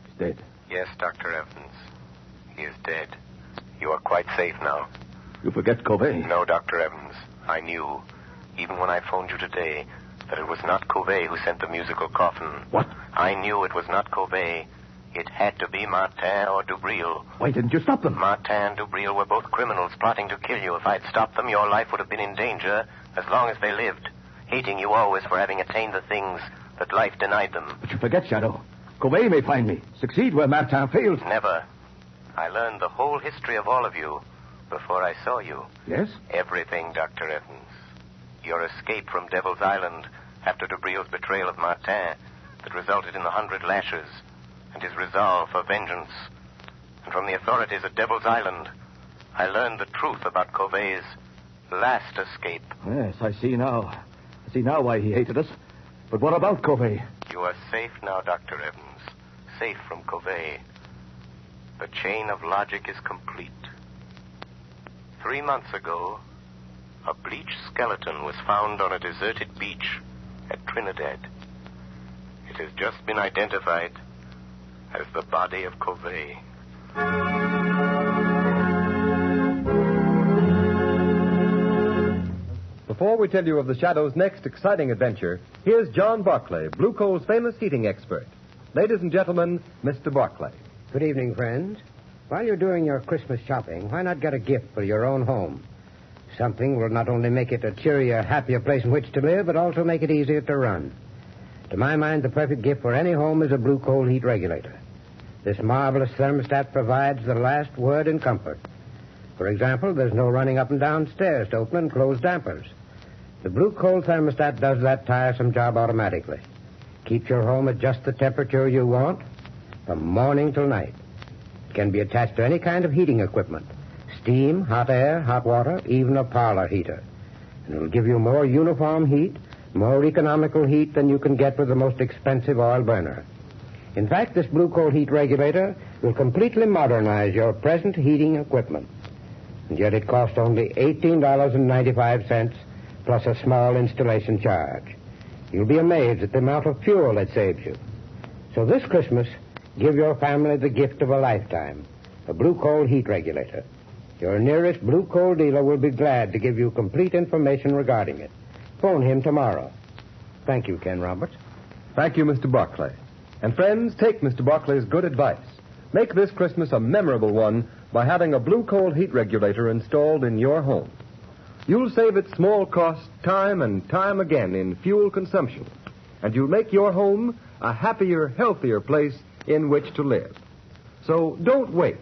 He's dead. Yes, Dr. Evans. He is dead. You are quite safe now. You forget Covey. No, Dr. Evans. I knew, even when I phoned you today, that it was not Covey who sent the musical coffin. What? I knew it was not Covey. It had to be Martin or Dubril. Why didn't you stop them? Martin and Dubril were both criminals plotting to kill you. If I'd stopped them, your life would have been in danger as long as they lived, hating you always for having attained the things that life denied them. But you forget, Shadow. Covey may find me. Succeed where Martin failed. Never. I learned the whole history of all of you before I saw you. Yes? Everything, Dr. Evans. Your escape from Devil's Island after Dubril's betrayal of Martin that resulted in the 100 lashes, and his resolve for vengeance. And from the authorities at Devil's Island, I learned the truth about Covey's last escape. Yes, I see now. I see now why he hated us. But what about Covey? You are safe now, Dr. Evans. Safe from Covey. The chain of logic is complete. 3 months ago, a bleached skeleton was found on a deserted beach at Trinidad. It has just been identified as the body of Covey. Before we tell you of the Shadow's next exciting adventure, here's John Barclay, Blue Coal's famous heating expert. Ladies and gentlemen, Mr. Barclay. Good evening, friends. While you're doing your Christmas shopping, why not get a gift for your own home? Something will not only make it a cheerier, happier place in which to live, but also make it easier to run. To my mind, the perfect gift for any home is a Blue Coal heat regulator. This marvelous thermostat provides the last word in comfort. For example, there's no running up and down stairs to open and close dampers. The Blue Coal thermostat does that tiresome job automatically. Keeps your home at just the temperature you want from morning till night. It can be attached to any kind of heating equipment. Steam, hot air, hot water, even a parlor heater. And it'll give you more uniform heat, more economical heat than you can get with the most expensive oil burner. In fact, this Blue Coal heat regulator will completely modernize your present heating equipment. And yet it costs only $18.95 plus a small installation charge. You'll be amazed at the amount of fuel it saves you. So this Christmas, give your family the gift of a lifetime, a Blue Coal heat regulator. Your nearest Blue Coal dealer will be glad to give you complete information regarding it. Phone him tomorrow. Thank you, Ken Roberts. Thank you, Mr. Barclay. And friends, take Mr. Barclay's good advice. Make this Christmas a memorable one by having a Blue Coal heat regulator installed in your home. You'll save at small cost time and time again in fuel consumption. And you'll make your home a happier, healthier place in which to live. So don't wait.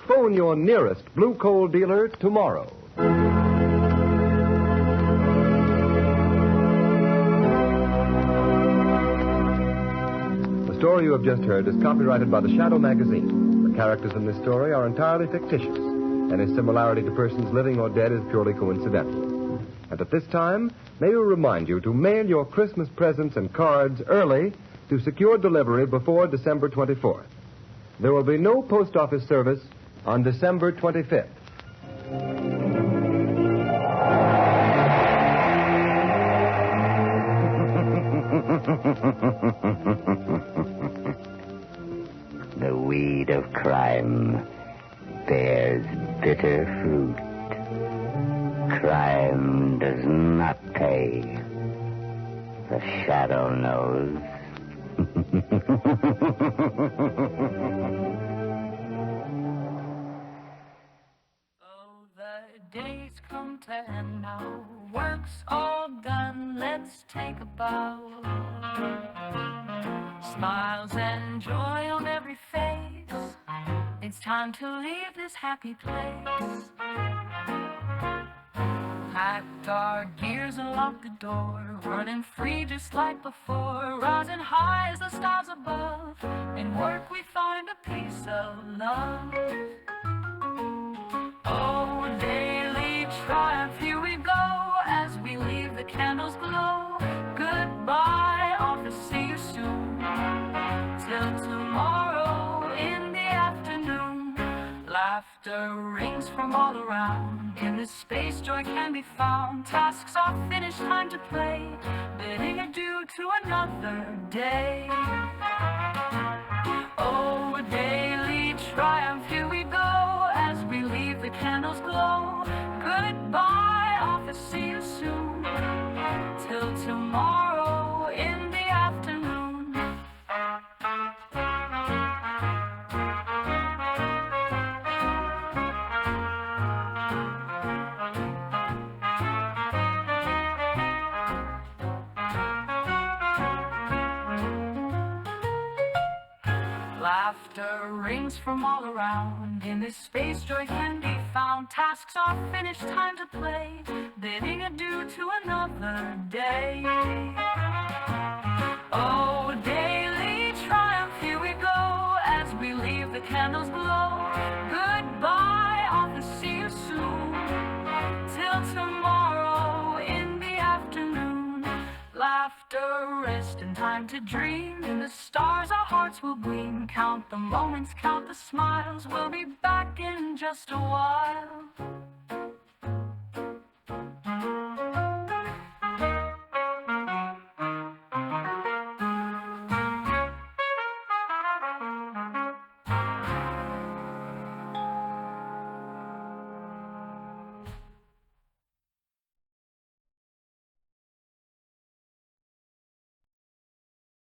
Phone your nearest Blue Coal dealer tomorrow. The story you have just heard is copyrighted by the Shadow magazine. The characters in this story are entirely fictitious. Any similarity to persons living or dead is purely coincidental. And at this time, may we remind you to mail your Christmas presents and cards early to secure delivery before December 24th. There will be no post office service on December 25th. The weed of crime bears bitter fruit. Crime does not pay. The Shadow knows. Oh, the days come to end now. Work's all done. Let's take a bow. Smiles and joy on every face. time to leave this happy place. Packed our gears and locked the door, running free just like before, rising high as the stars above. In work we find a piece of love. Oh, daily triumph, here we go, as we leave the candles glow. Goodbye, office, see you soon. Till tomorrow in the afternoon. Laughter rings from all around. In this space joy can be found. Tasks are finished, time to play. Bidding adieu to another day. Oh, daily triumph, here we go, as we leave the candles glow. Goodbye, office, see you soon. Till tomorrow in the afternoon. Laughter rings from all around. In this space joy can be found. Tasks are finished, time to play. Bidding adieu to another day. Oh, daily triumph, here we go, as we leave the candles glow. Goodbye, office, see you soon. Till tomorrow in the afternoon. Laughter, rest, and time to dream. In the stars our hearts will gleam. Count the moments, count the smiles. We'll be back in just a while.